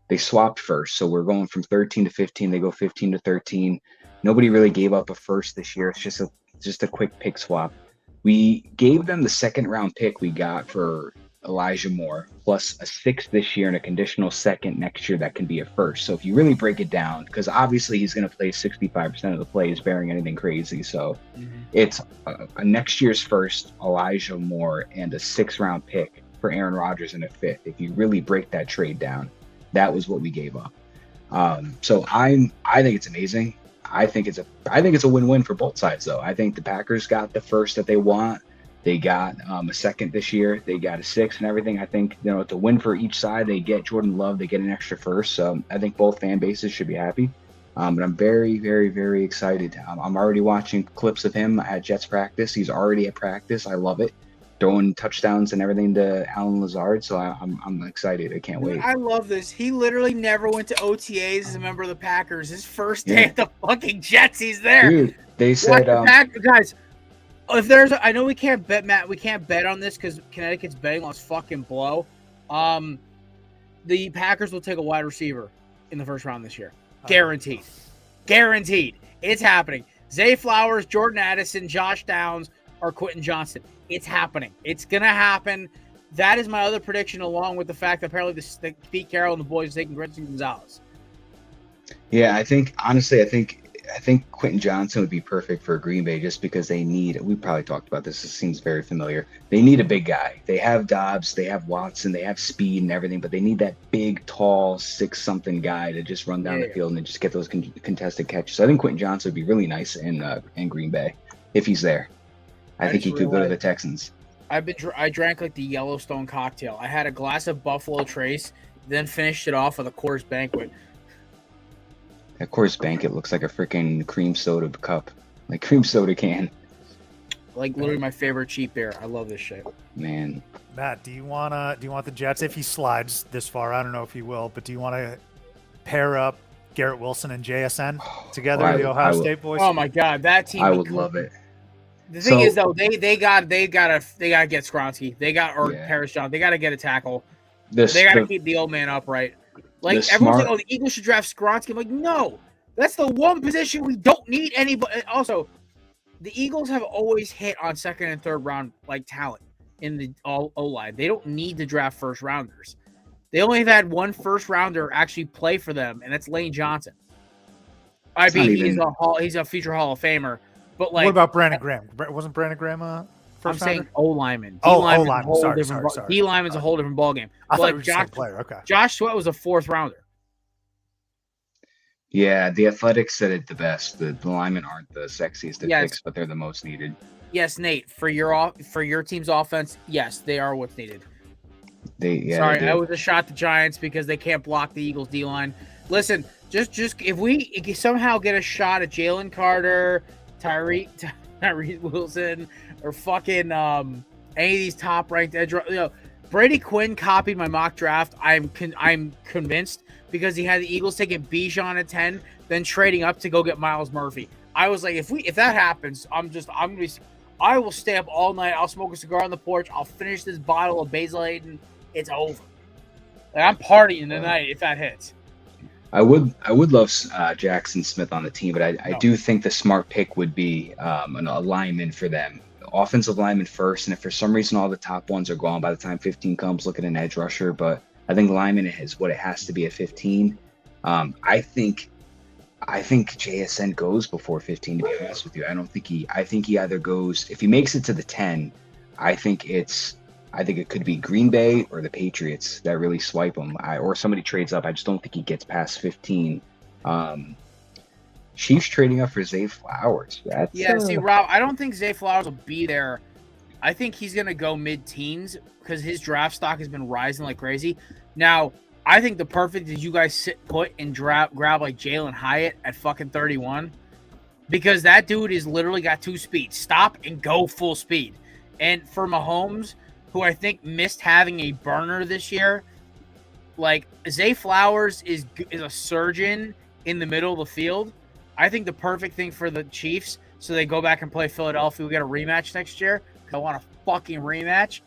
They swapped first, so we're going from 13 to 15. They go 15 to 13. Nobody really gave up a first this year. It's just a quick pick swap. We gave them the second round pick we got for Elijah Moore, plus a 6th this year and a conditional 2nd next year that can be a first. So if you really break it down, because obviously he's going to play 65% of the plays, bearing anything crazy. So it's a next year's first, Elijah Moore, and a 6th round pick for Aaron Rodgers and a 5th. If you really break that trade down. That was what we gave up. So I think it's amazing. I think it's a win-win for both sides, though. I think the Packers got the first that they want. They got a second this year. They got a sixth and everything. I think, it's a win for each side. They get Jordan Love. They get an extra first. So I think both fan bases should be happy. But I'm very, very, very excited. I'm already watching clips of him at Jets practice. He's already at practice. I love it. Throwing touchdowns and everything to Alan Lazard. So I'm excited. I can't wait. I love this. He literally never went to OTAs as a member of the Packers. His first day at the fucking Jets, he's there. Dude, they said, guys, if there's, I know we can't bet, Matt. We can't bet on this because Connecticut's betting on us fucking blow. The Packers will take a wide receiver in the first round this year, guaranteed. Guaranteed. It's happening. Zay Flowers, Jordan Addison, Josh Downs, or Quentin Johnson. It's happening. It's gonna happen. That is my other prediction, along with the fact that apparently the Pete Carroll and the boys are taking Christian Gonzalez. Yeah, I think Quentin Johnson would be perfect for Green Bay just because they need. We probably talked about this. It seems very familiar. They need a big guy. They have Dobbs, they have Watson, they have speed and everything, but they need that big, tall, 6-something guy to just run down the field and just get those contested catches. So I think Quentin Johnson would be really nice in Green Bay if he's there. I think he could go to the Texans. I drank like the Yellowstone cocktail. I had a glass of Buffalo Trace, then finished it off with a Coors Banquet. That Coors Banquet looks like a freaking cream soda cup, like cream soda can. Like literally my favorite cheap beer. I love this shit. Man. Matt, do you want the Jets, if he slides this far? I don't know if he will, but do you want to pair up Garrett Wilson and JSN together, the Ohio State boys? Oh my God, that team! I would love it. The thing is, though, they gotta get Skronsky. They got Paris Johnson. They gotta get a tackle. They gotta keep the old man upright. Like everyone's like, "Oh, the Eagles should draft Skronsky." I'm like, no, that's the one position we don't need anybody. Also, the Eagles have always hit on second and third round like talent in the O-line. They don't need to draft first rounders. They only have had one first rounder actually play for them, and that's Lane Johnson. I mean, he's a future Hall of Famer. But like, what about Brandon Graham? Wasn't Brandon Graham first I'm saying O-lineman. O-lineman. Sorry. D-lineman's a whole different ballgame. I thought like you were the same player. Okay. Josh Sweat was a fourth rounder. Yeah, the Athletics said it the best. The linemen aren't the sexiest at picks, but they're the most needed. Yes, Nate. For your team's offense, yes, they are what's needed. Sorry, I was a shot the Giants because they can't block the Eagles D-line. Listen, just if we somehow get a shot at Jalen Carter, Tyree Wilson, or fucking any of these top-ranked edge. Brady Quinn copied my mock draft. I'm convinced because he had the Eagles taking Bijan at 10, then trading up to go get Miles Murphy. I was like, if that happens, I will stay up all night. I'll smoke a cigar on the porch. I'll finish this bottle of Basil Hayden. It's over. Like, I'm partying tonight if that hits. I would love Jackson Smith on the team, but I do think the smart pick would be an alignment for them. Offensive lineman first, and if for some reason all the top ones are gone by the time 15 comes, look at an edge rusher. But I think lineman is what it has to be at 15. I think JSN goes before 15, to be honest with you. I think he either goes, if he makes it to the 10, I think it could be Green Bay or the Patriots that really swipe him, or somebody trades up. I just don't think he gets past 15. Chiefs trading up for Zay Flowers. See, Rob, I don't think Zay Flowers will be there. I think he's going to go mid-teens because his draft stock has been rising like crazy. Now, I think the perfect is you guys sit put and grab like Jalen Hyatt at fucking 31 because that dude is literally got 2 speeds. Stop and go full speed. And for Mahomes, who I think missed having a burner this year, like Zay Flowers is a surgeon in the middle of the field. I think the perfect thing for the Chiefs, so they go back and play Philadelphia. We get a rematch next year. I want a fucking rematch.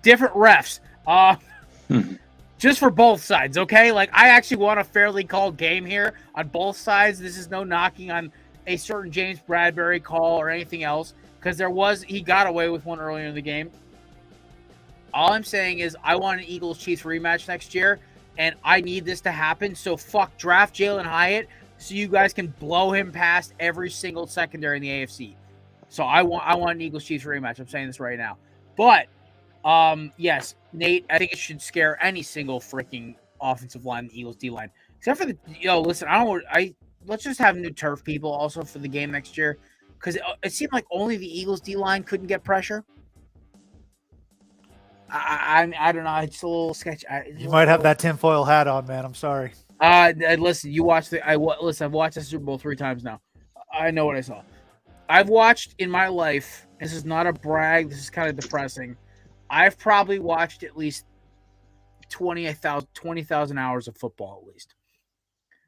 Different refs. Just for both sides, okay? Like, I actually want a fairly called game here on both sides. This is no knocking on a certain James Bradbury call or anything else, because he got away with one earlier in the game. All I'm saying is I want an Eagles-Chiefs rematch next year, and I need this to happen. So draft Jalen Hyatt so you guys can blow him past every single secondary in the AFC. So I want an Eagles-Chiefs rematch. I'm saying this right now. But, yes, Nate, I think it should scare any single freaking offensive line, the Eagles D line, except for the listen, let's just have new turf people also for the game next year, because it seemed like only the Eagles D line couldn't get pressure. I don't know. It's a little sketchy. You might have that tinfoil hat on, man. I'm sorry. Listen, you watched I've watched the Super Bowl 3 times now. I know what I saw. I've watched in my life. This is not a brag. This is kind of depressing. I've probably watched at least 20,000 hours of football at least.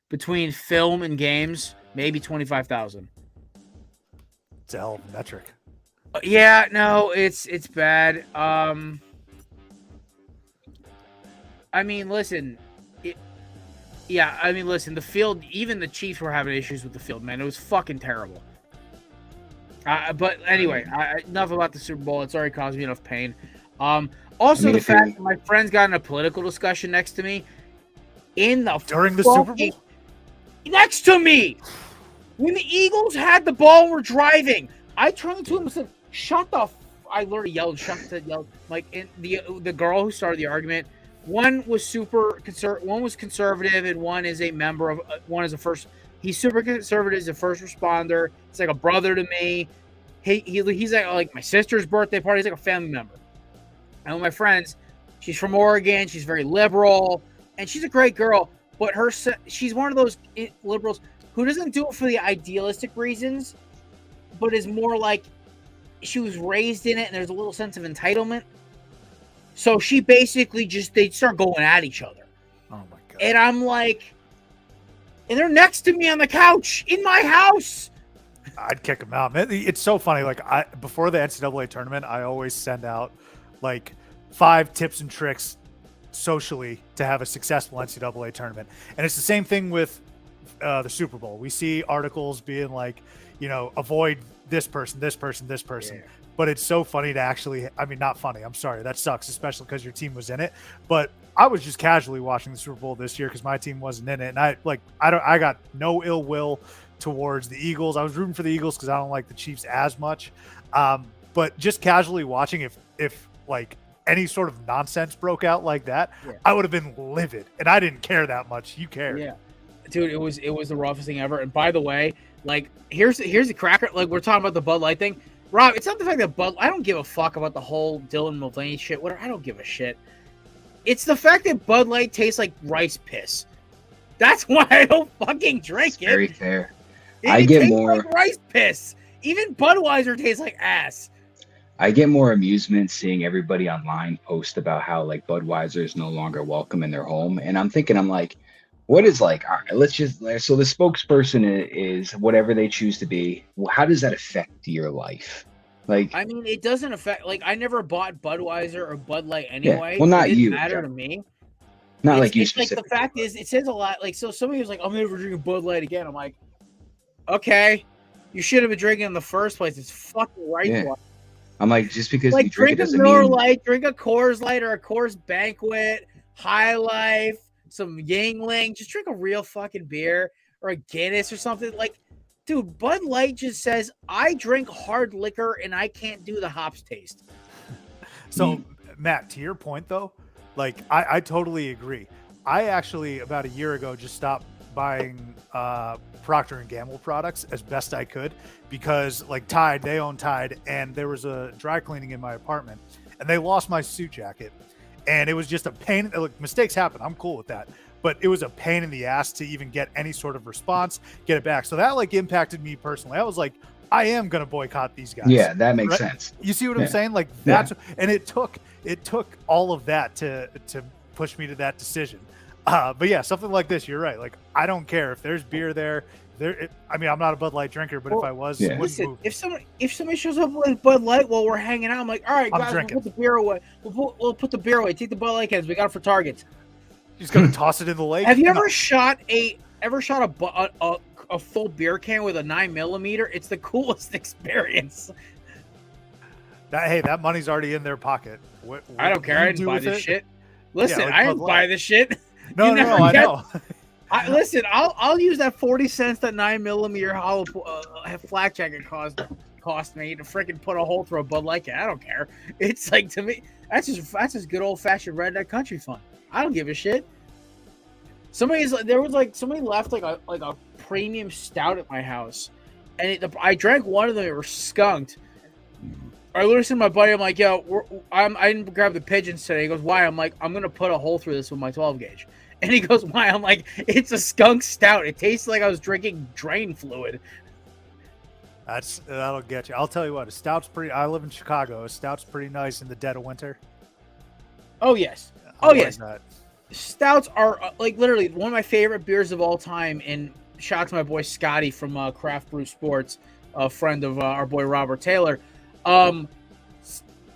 Between film and games, maybe 25,000. It's a hell of a metric. Yeah, no, it's bad. I mean, listen. Listen, the field, even the Chiefs were having issues with the field, man. It was fucking terrible. But anyway, enough about the Super Bowl. It's already caused me enough pain. Also, the fact that my friends got in a political discussion next to me during the Super Bowl? Next to me! When the Eagles had the ball and were driving, I turned to him and said, shut the I literally yelled, like, and the girl who started the argument, one was one was conservative, and one is a member of he's super conservative, he's a first responder. He's like a brother to me. He's like my sister's birthday party. He's like a family member. And with my friends, she's from Oregon. She's very liberal, and she's a great girl. But she's one of those liberals who doesn't do it for the idealistic reasons, but is more like she was raised in it, and there's a little sense of entitlement. So she basically they start going at each other. Oh my God. And I'm like, and they're next to me on the couch in my house. I'd kick them out, man. It's so funny. Like before the NCAA tournament, I always send out like 5 tips and tricks socially to have a successful NCAA tournament. And it's the same thing with the Super Bowl. We see articles being like, avoid this person, this person, this person. Yeah. But it's so funny to actually, not funny. I'm sorry. That sucks, especially because your team was in it. But I was just casually watching the Super Bowl this year because my team wasn't in it. And I got no ill will towards the Eagles. I was rooting for the Eagles because I don't like the Chiefs as much. But just casually watching, if like any sort of nonsense broke out like that, yeah, I would have been livid. And I didn't care that much. You cared. Yeah. Dude, it was the roughest thing ever. And by the way, like here's the cracker. Like we're talking about the Bud Light thing. Rob, it's not the fact that I don't give a fuck about the whole Dylan Mulvaney shit. I don't give a shit. It's the fact that Bud Light tastes like rice piss. That's why I don't fucking drink it. Very fair. I get more like rice piss. Even Budweiser tastes like ass. I get more amusement seeing everybody online post about how like Budweiser is no longer welcome in their home, and I'm like, what is like? All right, let's just so the spokesperson is whatever they choose to be. How does that affect your life? Like, it doesn't affect. Like, I never bought Budweiser or Bud Light anyway. Yeah, well, not it didn't you. Matter to me. Not like you. It's like the fact is, it says a lot. Like, so somebody was like, "I'm never drinking Bud Light again." I'm like, okay, you should have been drinking in the first place. It's fucking right. Yeah. I'm like, just because like you drink a Miller Light, drink a Coors Light or a Coors Banquet, High Life, some Yingling. Just drink a real fucking beer or a Guinness or something. Like, dude, Bud Light just says I drink hard liquor and I can't do the hops taste. So, Matt, to your point though, like I totally agree. I actually about a year ago just stopped buying Procter & Gamble products as best I could because like Tide, they own Tide, and there was a dry cleaning in my apartment and they lost my suit jacket, and it was just a pain. Look, mistakes happen. I'm cool with that. But it was a pain in the ass to even get any sort of response, get it back. So that like impacted me personally. I was like, I am going to boycott these guys. Yeah, that makes sense. You see what I'm saying? Like that's, and it took all of that to push me to that decision. But yeah, something like this, you're right. Like, I don't care if there's beer there. I'm not a Bud Light drinker, but if I was, listen, if somebody shows up with Bud Light while we're hanging out, I'm like, all right, guys, we'll put the beer away. We'll put the beer away. Take the Bud Light cans. We got it for Targets. He's gonna toss it in the lake. Have you ever shot a full beer can with a 9mm? It's the coolest experience. That money's already in their pocket. What I don't care. I didn't buy this shit. Listen, like I didn't buy this shit. No, I know. Listen, I'll use that 40 cents that 9mm hollow flak jacket cost me to freaking put a hole through a Bud Light can. I don't care. It's like, to me, that's just good old fashioned redneck country fun. I don't give a shit. Somebody left like a premium stout at my house, and I drank one of them. It was skunked. I literally said to my buddy, I'm like, yo, I didn't grab the pigeons today. He goes, why? I'm like, I'm gonna put a hole through this with my 12 gauge. And he goes, why? I'm like, it's a skunk stout. It tastes like I was drinking drain fluid. That'll get you. I'll tell you what, a stout's pretty. I live in Chicago. A stout's pretty nice in the dead of winter. Oh yes, That. Stouts are like literally one of my favorite beers of all time. And shout out to my boy Scotty from Craft Brew Sports, a friend of our boy Robert Taylor.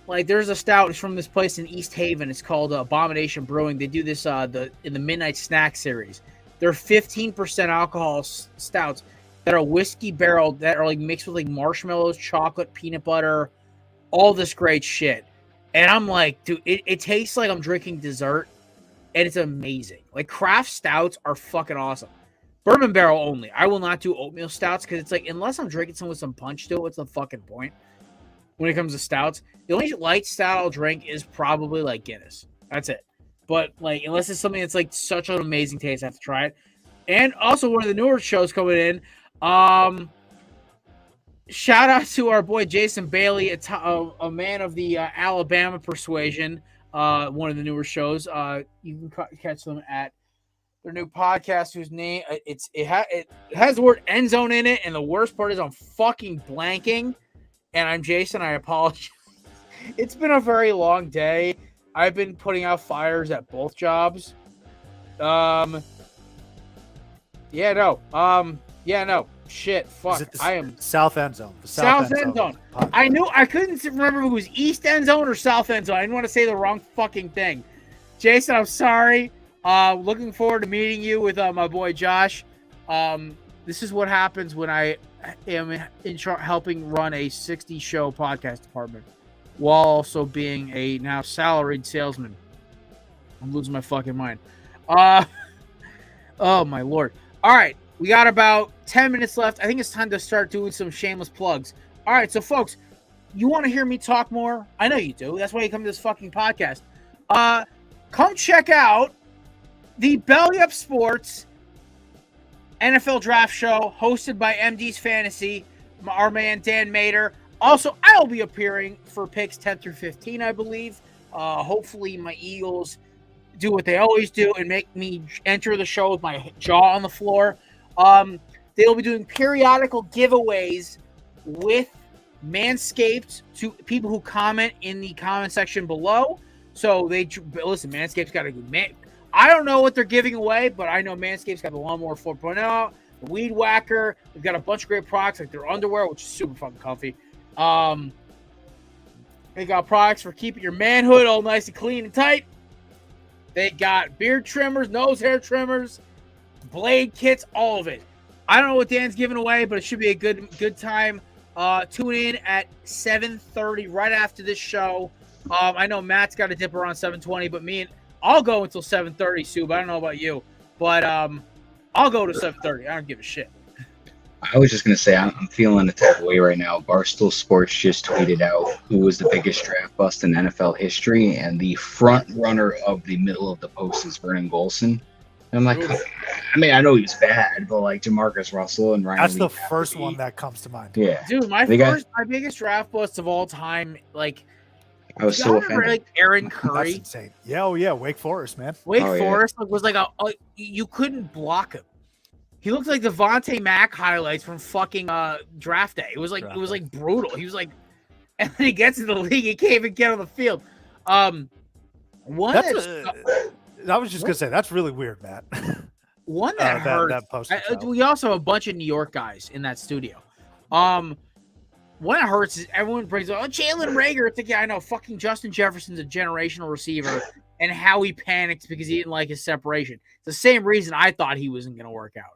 Like there's a stout. It's from this place in East Haven. It's called Abomination Brewing. They do this in the Midnight Snack series. They're 15% alcohol stouts that are whiskey barreled, that are like mixed with like marshmallows, chocolate, peanut butter, all this great shit. And I'm like, dude, it tastes like I'm drinking dessert, and it's amazing. Like craft stouts are fucking awesome. Bourbon barrel only. I will not do oatmeal stouts because it's like, unless I'm drinking some with some punch to it, what's the fucking point? When it comes to stouts, the only light stout I'll drink is probably like Guinness. That's it. But like, unless it's something that's like such an amazing taste, I have to try it. And also one of the newer shows coming in. Shout out to our boy Jason Bailey, a man of the Alabama persuasion. One of the newer shows. You can catch them at their new podcast, whose name it has the word end zone in it, and the worst part is I'm fucking blanking. And I'm Jason. I apologize. It's been a very long day. I've been putting out fires at both jobs. Shit. Fuck. I am South End Zone. The South End Zone. I knew I couldn't remember if it was East End Zone or South End Zone. I didn't want to say the wrong fucking thing. Jason, I'm sorry. Looking forward to meeting you with my boy Josh. This is what happens when I am helping run a 60-show podcast department while also being a now salaried salesman. I'm losing my fucking mind. Oh my lord. All right, we got about 10 minutes left. I think it's time to start doing some shameless plugs. All right, so folks, you want to hear me talk more? I know you do. That's why you come to this fucking podcast. Come check out the Belly Up Sports NFL Draft Show hosted by MD's Fantasy, our man Dan Mader. Also, I'll be appearing for picks 10 through 15, I believe. Hopefully my Eagles do what they always do and make me enter the show with my jaw on the floor. They'll be doing periodical giveaways with Manscaped to people who comment in the comment section below. So listen, Manscaped's got a good man. I don't know what they're giving away, but I know Manscaped's got the Lawnmower 4.0, the Weed Whacker. They've got a bunch of great products like their underwear, which is super fucking comfy. They got products for keeping your manhood all nice and clean and tight. They got beard trimmers, nose hair trimmers, blade kits, all of it. I don't know what Dan's giving away, but it should be a good time. Tune in at 7:30 right after this show. I know Matt's got to dip around 7:20, but I'll go until 7:30, Sue, but I don't know about you. But I'll go to 7:30. I don't give a shit. I was just going to say, I'm feeling a type of way right now. Barstool Sports just tweeted out who was the biggest draft bust in NFL history, and the front runner of the middle of the post is Vernon Golson. And I'm like, I mean, I know he's bad, but like Jamarcus Russell and Ryan. That's the first one that comes to mind. Yeah. Dude, my biggest draft bust of all time, like, I was so offended. Like Aaron Curry. That's insane. Yeah, oh yeah, Wake Forest, man. Wake Forest was like you couldn't block him. He looked like Devontae Mack highlights from fucking draft day. It was like brutal. He was like, and then he gets in the league, he can't even get on the field. I was just gonna say that's really weird, Matt. One that hurt. That post we also have a bunch of New York guys in that studio. One that hurts is everyone brings up Jalen Reagor. It's like, yeah, I know fucking Justin Jefferson's a generational receiver, and how he panicked because he didn't like his separation. It's the same reason I thought he wasn't gonna work out.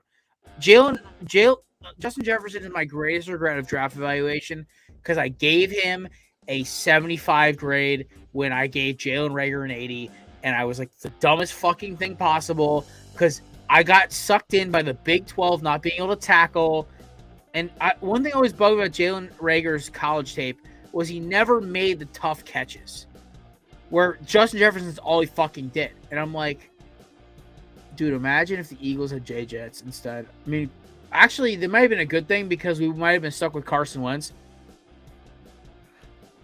Justin Jefferson is my greatest regret of draft evaluation because I gave him a 75 grade when I gave Jalen Reagor an 80, and I was like, it's the dumbest fucking thing possible because I got sucked in by the Big 12 not being able to tackle. And one thing I always bugged about Jalen Reagor's college tape was he never made the tough catches, where Justin Jefferson's all he fucking did. And I'm like, Dude, imagine if the Eagles had J Jets instead. I mean, actually, that might have been a good thing because we might have been stuck with Carson Wentz.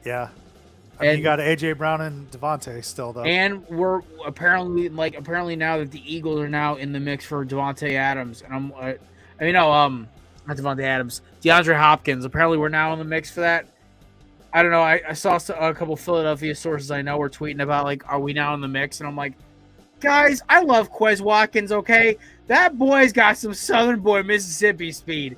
Yeah. I mean, you got AJ Brown and Devontae still though. And we're apparently now that the Eagles are now in the mix for Devontae Adams. And not Devontae Adams, DeAndre Hopkins. Apparently we're now in the mix for that. I don't know. I saw a couple Philadelphia sources I know were tweeting about, like, are we now in the mix? And I'm like, guys, I love Quez Watkins, okay? That boy's got some Southern boy Mississippi speed.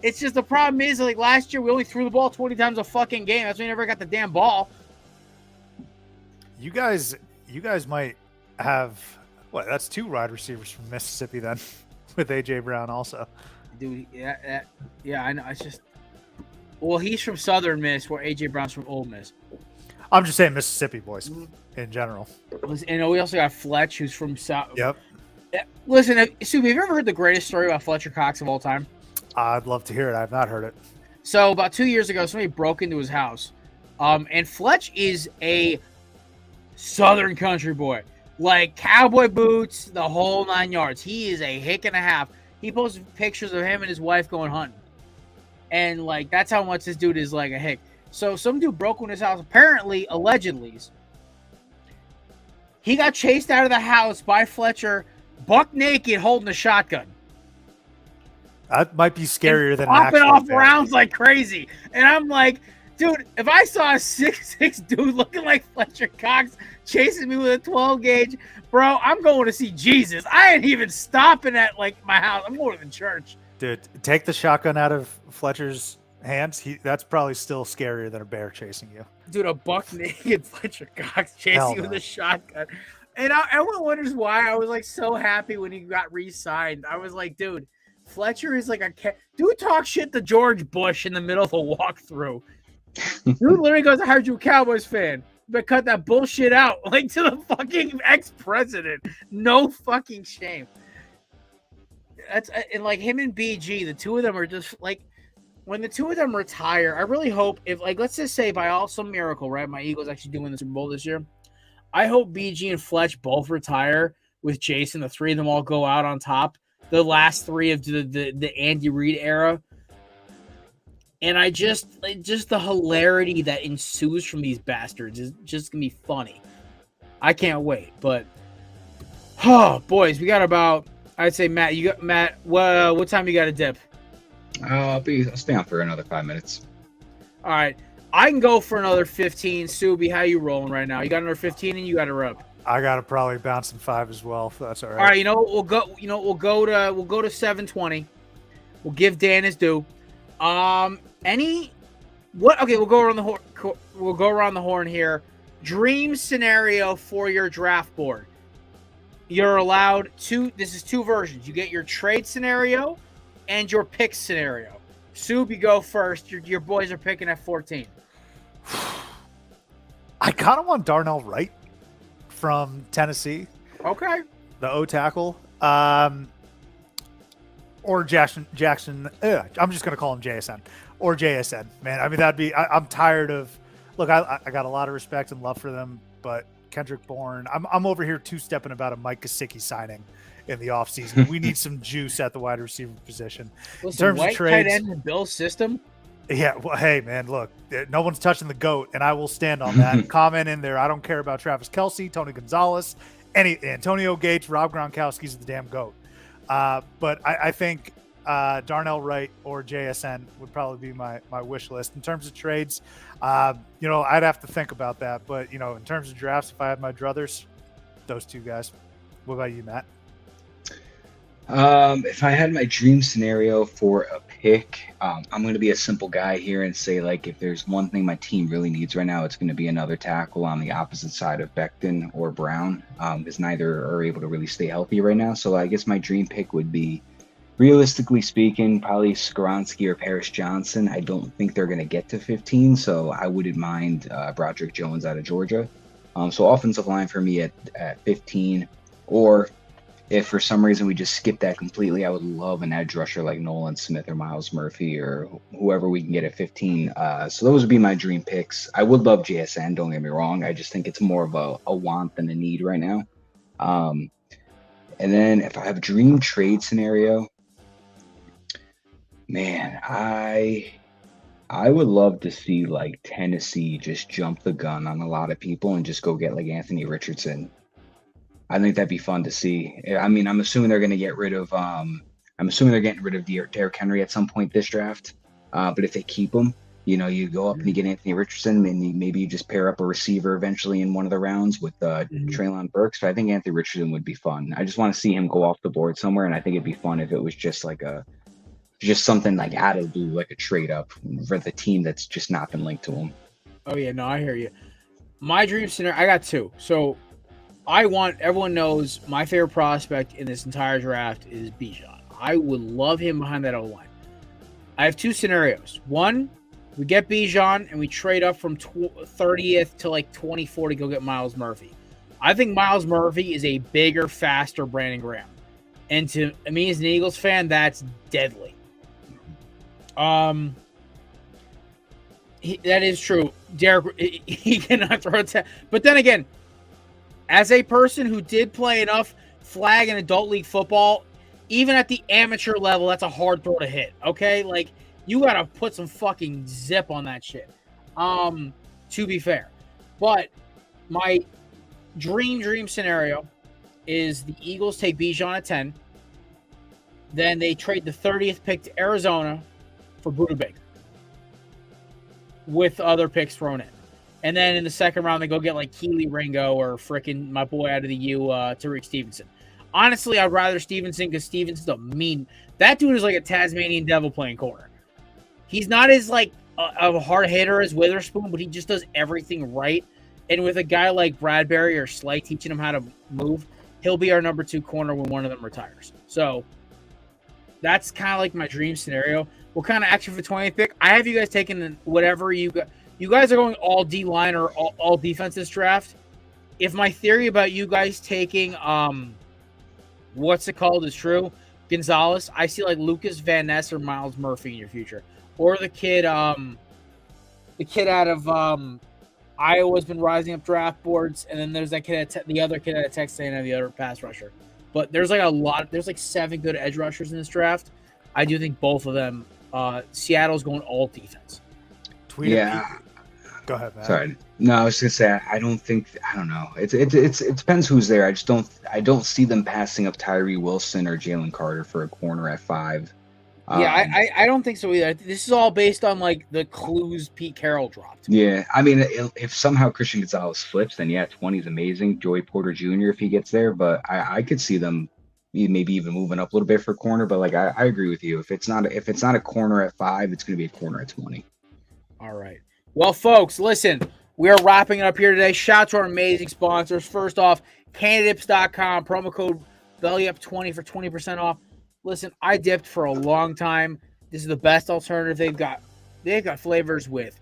It's just the problem is, like, last year we only threw the ball 20 times a fucking game. That's why we never got the damn ball. You guys might have that's 2 wide receivers from Mississippi then, with AJ Brown also. Dude, yeah, I know. It's just, well, he's from Southern Miss, where AJ Brown's from Old Miss. I'm just saying Mississippi boys in general. And we also got Fletch, who's from South. Yep. Listen, Sue, have you ever heard the greatest story about Fletcher Cox of all time? I'd love to hear it. I've not heard it. So about 2 years ago, somebody broke into his house. And Fletch is a Southern country boy. Like cowboy boots, the whole 9 yards. He is a hick and a half. He posted pictures of him and his wife going hunting. And, like, that's how much this dude is like a hick. So some dude broke into his house, apparently, allegedly. He got chased out of the house by Fletcher, buck naked, holding a shotgun. That might be scarier than popping off rounds like crazy. And I'm like, dude, if I saw a 6'6" dude looking like Fletcher Cox chasing me with a 12 gauge, bro, I'm going to see Jesus. I ain't even stopping at, like, my house. I'm going to the church. Dude, take the shotgun out of Fletcher's hands. That's probably still scarier than a bear chasing you. Dude, a buck naked Fletcher Cox chasing you with a shotgun. And everyone wonders why I was, like, so happy when he got re-signed. I was like, dude, Fletcher is like a dude talk shit to George Bush in the middle of a walkthrough. Dude literally goes, I heard you a Cowboys fan. But cut that bullshit out. Like, to the fucking ex-president. No fucking shame. And like him and BG, the two of them are just like, when the two of them retire, I really hope, if, like, let's just say by some miracle, right, my Eagles actually doing the Super Bowl this year, I hope BG and Fletch both retire with Jason. The three of them all go out on top. The last three of the Andy Reid era. And I just the hilarity that ensues from these bastards is just gonna be funny. I can't wait. But boys, we got about, I'd say, Matt. What time you got to dip? I'll stay on for another 5 minutes. All right, I can go for another 15. Subi, how you rolling right now? You got another 15, and you got a rub. I gotta probably bounce in 5 as well. If that's all right. All right, we'll go to 720. We'll give Dan his due. Okay, we'll go around the horn. We'll go around the horn here. Dream scenario for your draft board. You're allowed this is 2 versions. You get your trade scenario and your pick scenario. Sube, you go first. Your boys are picking at 14. I kind of want Darnell Wright from Tennessee. Okay. The O tackle. Or Jackson. I'm just going to call him JSN. Or JSN, man. I mean, I'm tired of, look, I got a lot of respect and love for them, but Kendrick Bourne, I'm over here two-stepping about a Mike Gesicki signing in the offseason. We need some juice at the wide receiver position. Listen, in terms of trades, tight end in Bill's system? Yeah, well, hey, man, look, no one's touching the GOAT, and I will stand on that. Comment in there. I don't care about Travis Kelce, Tony Gonzalez, Antonio Gates, Rob Gronkowski's the damn GOAT. But I think Darnell Wright or JSN would probably be my wish list. In terms of trades, I'd have to think about that. But, in terms of drafts, if I had my druthers, those 2 guys. What about you, Matt? If I had my dream scenario for a pick, I'm going to be a simple guy here and say, like, if there's one thing my team really needs right now, it's going to be another tackle on the opposite side of Becton or Brown, because neither are able to really stay healthy right now. So I guess my dream pick would be, realistically speaking, probably Skoronski or Paris Johnson. I don't think they're going to get to 15, so I wouldn't mind Broderick Jones out of Georgia. So offensive line for me at 15, or if for some reason we just skip that completely, I would love an edge rusher like Nolan Smith or Miles Murphy or whoever we can get at 15. So those would be my dream picks. I would love JSN, don't get me wrong. I just think it's more of a want than a need right now. And then if I have a dream trade scenario, man, I would love to see like Tennessee just jump the gun on a lot of people and just go get like Anthony Richardson. I think that'd be fun to see. I mean, I'm assuming they're going to get rid of. I'm assuming they're getting rid of Derrick Henry at some point this draft. But if they keep him, you go up and you get Anthony Richardson, and maybe you just pair up a receiver eventually in one of the rounds with Treylon Burks. So I think Anthony Richardson would be fun. I just want to see him go off the board somewhere, and I think it'd be fun if it was just like just something like out of the blue, like a trade up for the team that's just not been linked to him. Oh yeah, no, I hear you. My dream scenario, I got two. So everyone knows my favorite prospect in this entire draft is Bijan. I would love him behind that O-line. I have two scenarios. One, we get Bijan and we trade up from 30th to like 24 to go get Miles Murphy. I think Miles Murphy is a bigger, faster Brandon Graham. And to me as an Eagles fan, that's deadly. That is true. Derek, he cannot throw a but then again, as a person who did play enough flag and adult league football, even at the amateur level, that's a hard throw to hit. Okay, like you gotta put some fucking zip on that shit. To be fair, but my dream scenario is the Eagles take Bijan at 10, then they trade the 30th pick to Arizona for Budda Baker with other picks thrown in. And then in the second round, they go get like Keely Ringo or frickin' my boy out of the U, Tariq Stevenson. Honestly, I'd rather Stevenson because Stevenson's that dude is like a Tasmanian devil playing corner. He's not as like a hard hitter as Witherspoon, but he just does everything right. And with a guy like Bradbury or Slay teaching him how to move, he'll be our number 2 corner when one of them retires. So that's kind of like my dream scenario. What kind of action for 20th pick? I have you guys taking whatever you got. You guys are going all D-line or all defense this draft. If my theory about you guys taking what's it called is true, Gonzalez, I see like Lucas Van Ness or Miles Murphy in your future. Or the kid out of Iowa's been rising up draft boards, and then there's that kid the other kid out of Texas A&M, the other pass rusher. But there's like 7 good edge rushers in this draft. I do think both of them. Seattle's going all defense. Go ahead, man. Sorry. No, I was gonna say I don't know. It depends who's there. I don't see them passing up Tyree Wilson or Jalen Carter for a corner at 5. I don't think so either. This is all based on like the clues Pete Carroll dropped. Yeah, I mean, if somehow Christian Gonzalez flips, then yeah, 20 is amazing. Joey Porter Jr. if he gets there, but I could see them maybe even moving up a little bit for corner. But like I agree with you. If it's not a corner at 5, it's going to be a corner at 20. All right. Well, folks, listen, we are wrapping it up here today. Shout out to our amazing sponsors. First off, candidips.com, promo code BELLYUP20 for 20% off. Listen, I dipped for a long time. This is the best alternative they've got. They've got flavors with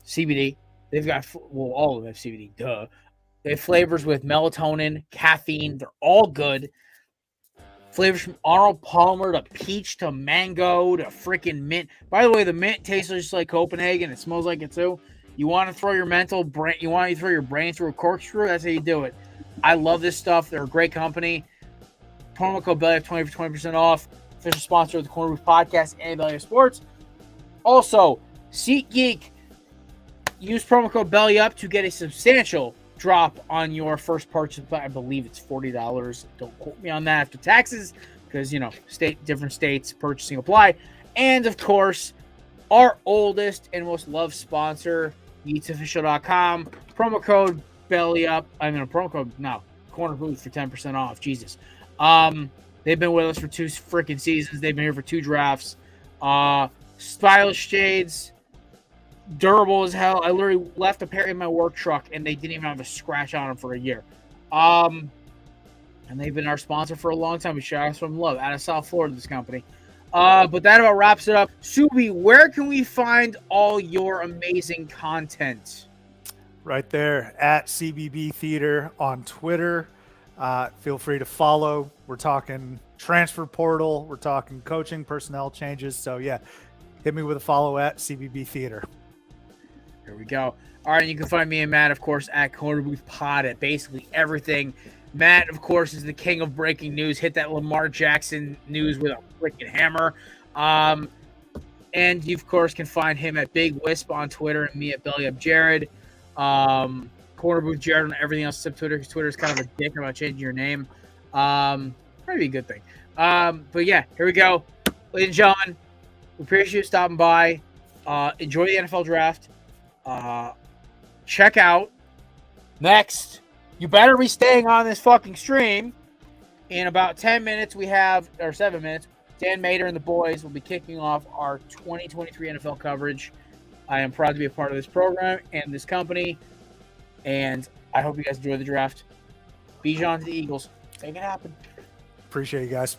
CBD. They've got, all of them have CBD, duh. They have flavors with melatonin, caffeine. They're all good. Flavors from Arnold Palmer to peach to mango to freaking mint. By the way, the mint tastes just like Copenhagen. It smells like it too. You want to throw your throw your brain through a corkscrew? That's how you do it. I love this stuff. They're a great company. Promo code BELLYUP20 for 20% off. Official sponsor of the Corner Booth Podcast and Belly Up Sports. Also, SeatGeek. Use promo code BELLYUP to get a substantial drop on your first purchase. I believe it's $40. Don't quote me on that after taxes, because different states purchasing apply. And of course, our oldest and most loved sponsor, YeatsOfficial.com. Promo code Corner Booth for 10% off. Jesus. They've been with us for 2 freaking seasons. They've been here for 2 drafts. Stylish shades. Durable as hell. I literally left a pair in my work truck and they didn't even have a scratch on them for a year. And they've been our sponsor for a long time. We shout out from love out of South Florida, this company. But that about wraps it up. Subi, where can we find all your amazing content? Right there at CBB Theater on Twitter. Feel free to follow. We're talking transfer portal. We're talking coaching, personnel changes. So yeah, hit me with a follow at CBB Theater. Here we go. All right, you can find me and Matt, of course, at Corner Booth Pod at basically everything. Matt, of course, is the king of breaking news. Hit that Lamar Jackson news with a freaking hammer. And you, of course, can find him at Big Wisp on Twitter and me at Belly Up Jared. Corner Booth Jared on everything else except Twitter, because Twitter is kind of a dick about changing your name. Probably a good thing. But yeah, here we go. Ladies and gentlemen, we appreciate you stopping by. Enjoy the NFL draft. Check out next. You better be staying on this fucking stream. In about 10 minutes, or 7 minutes, Dan Mater and the boys will be kicking off our 2023 NFL coverage. I am proud to be a part of this program and this company, and I hope you guys enjoy the draft. Bijan to the Eagles. Make it happen. Appreciate you guys.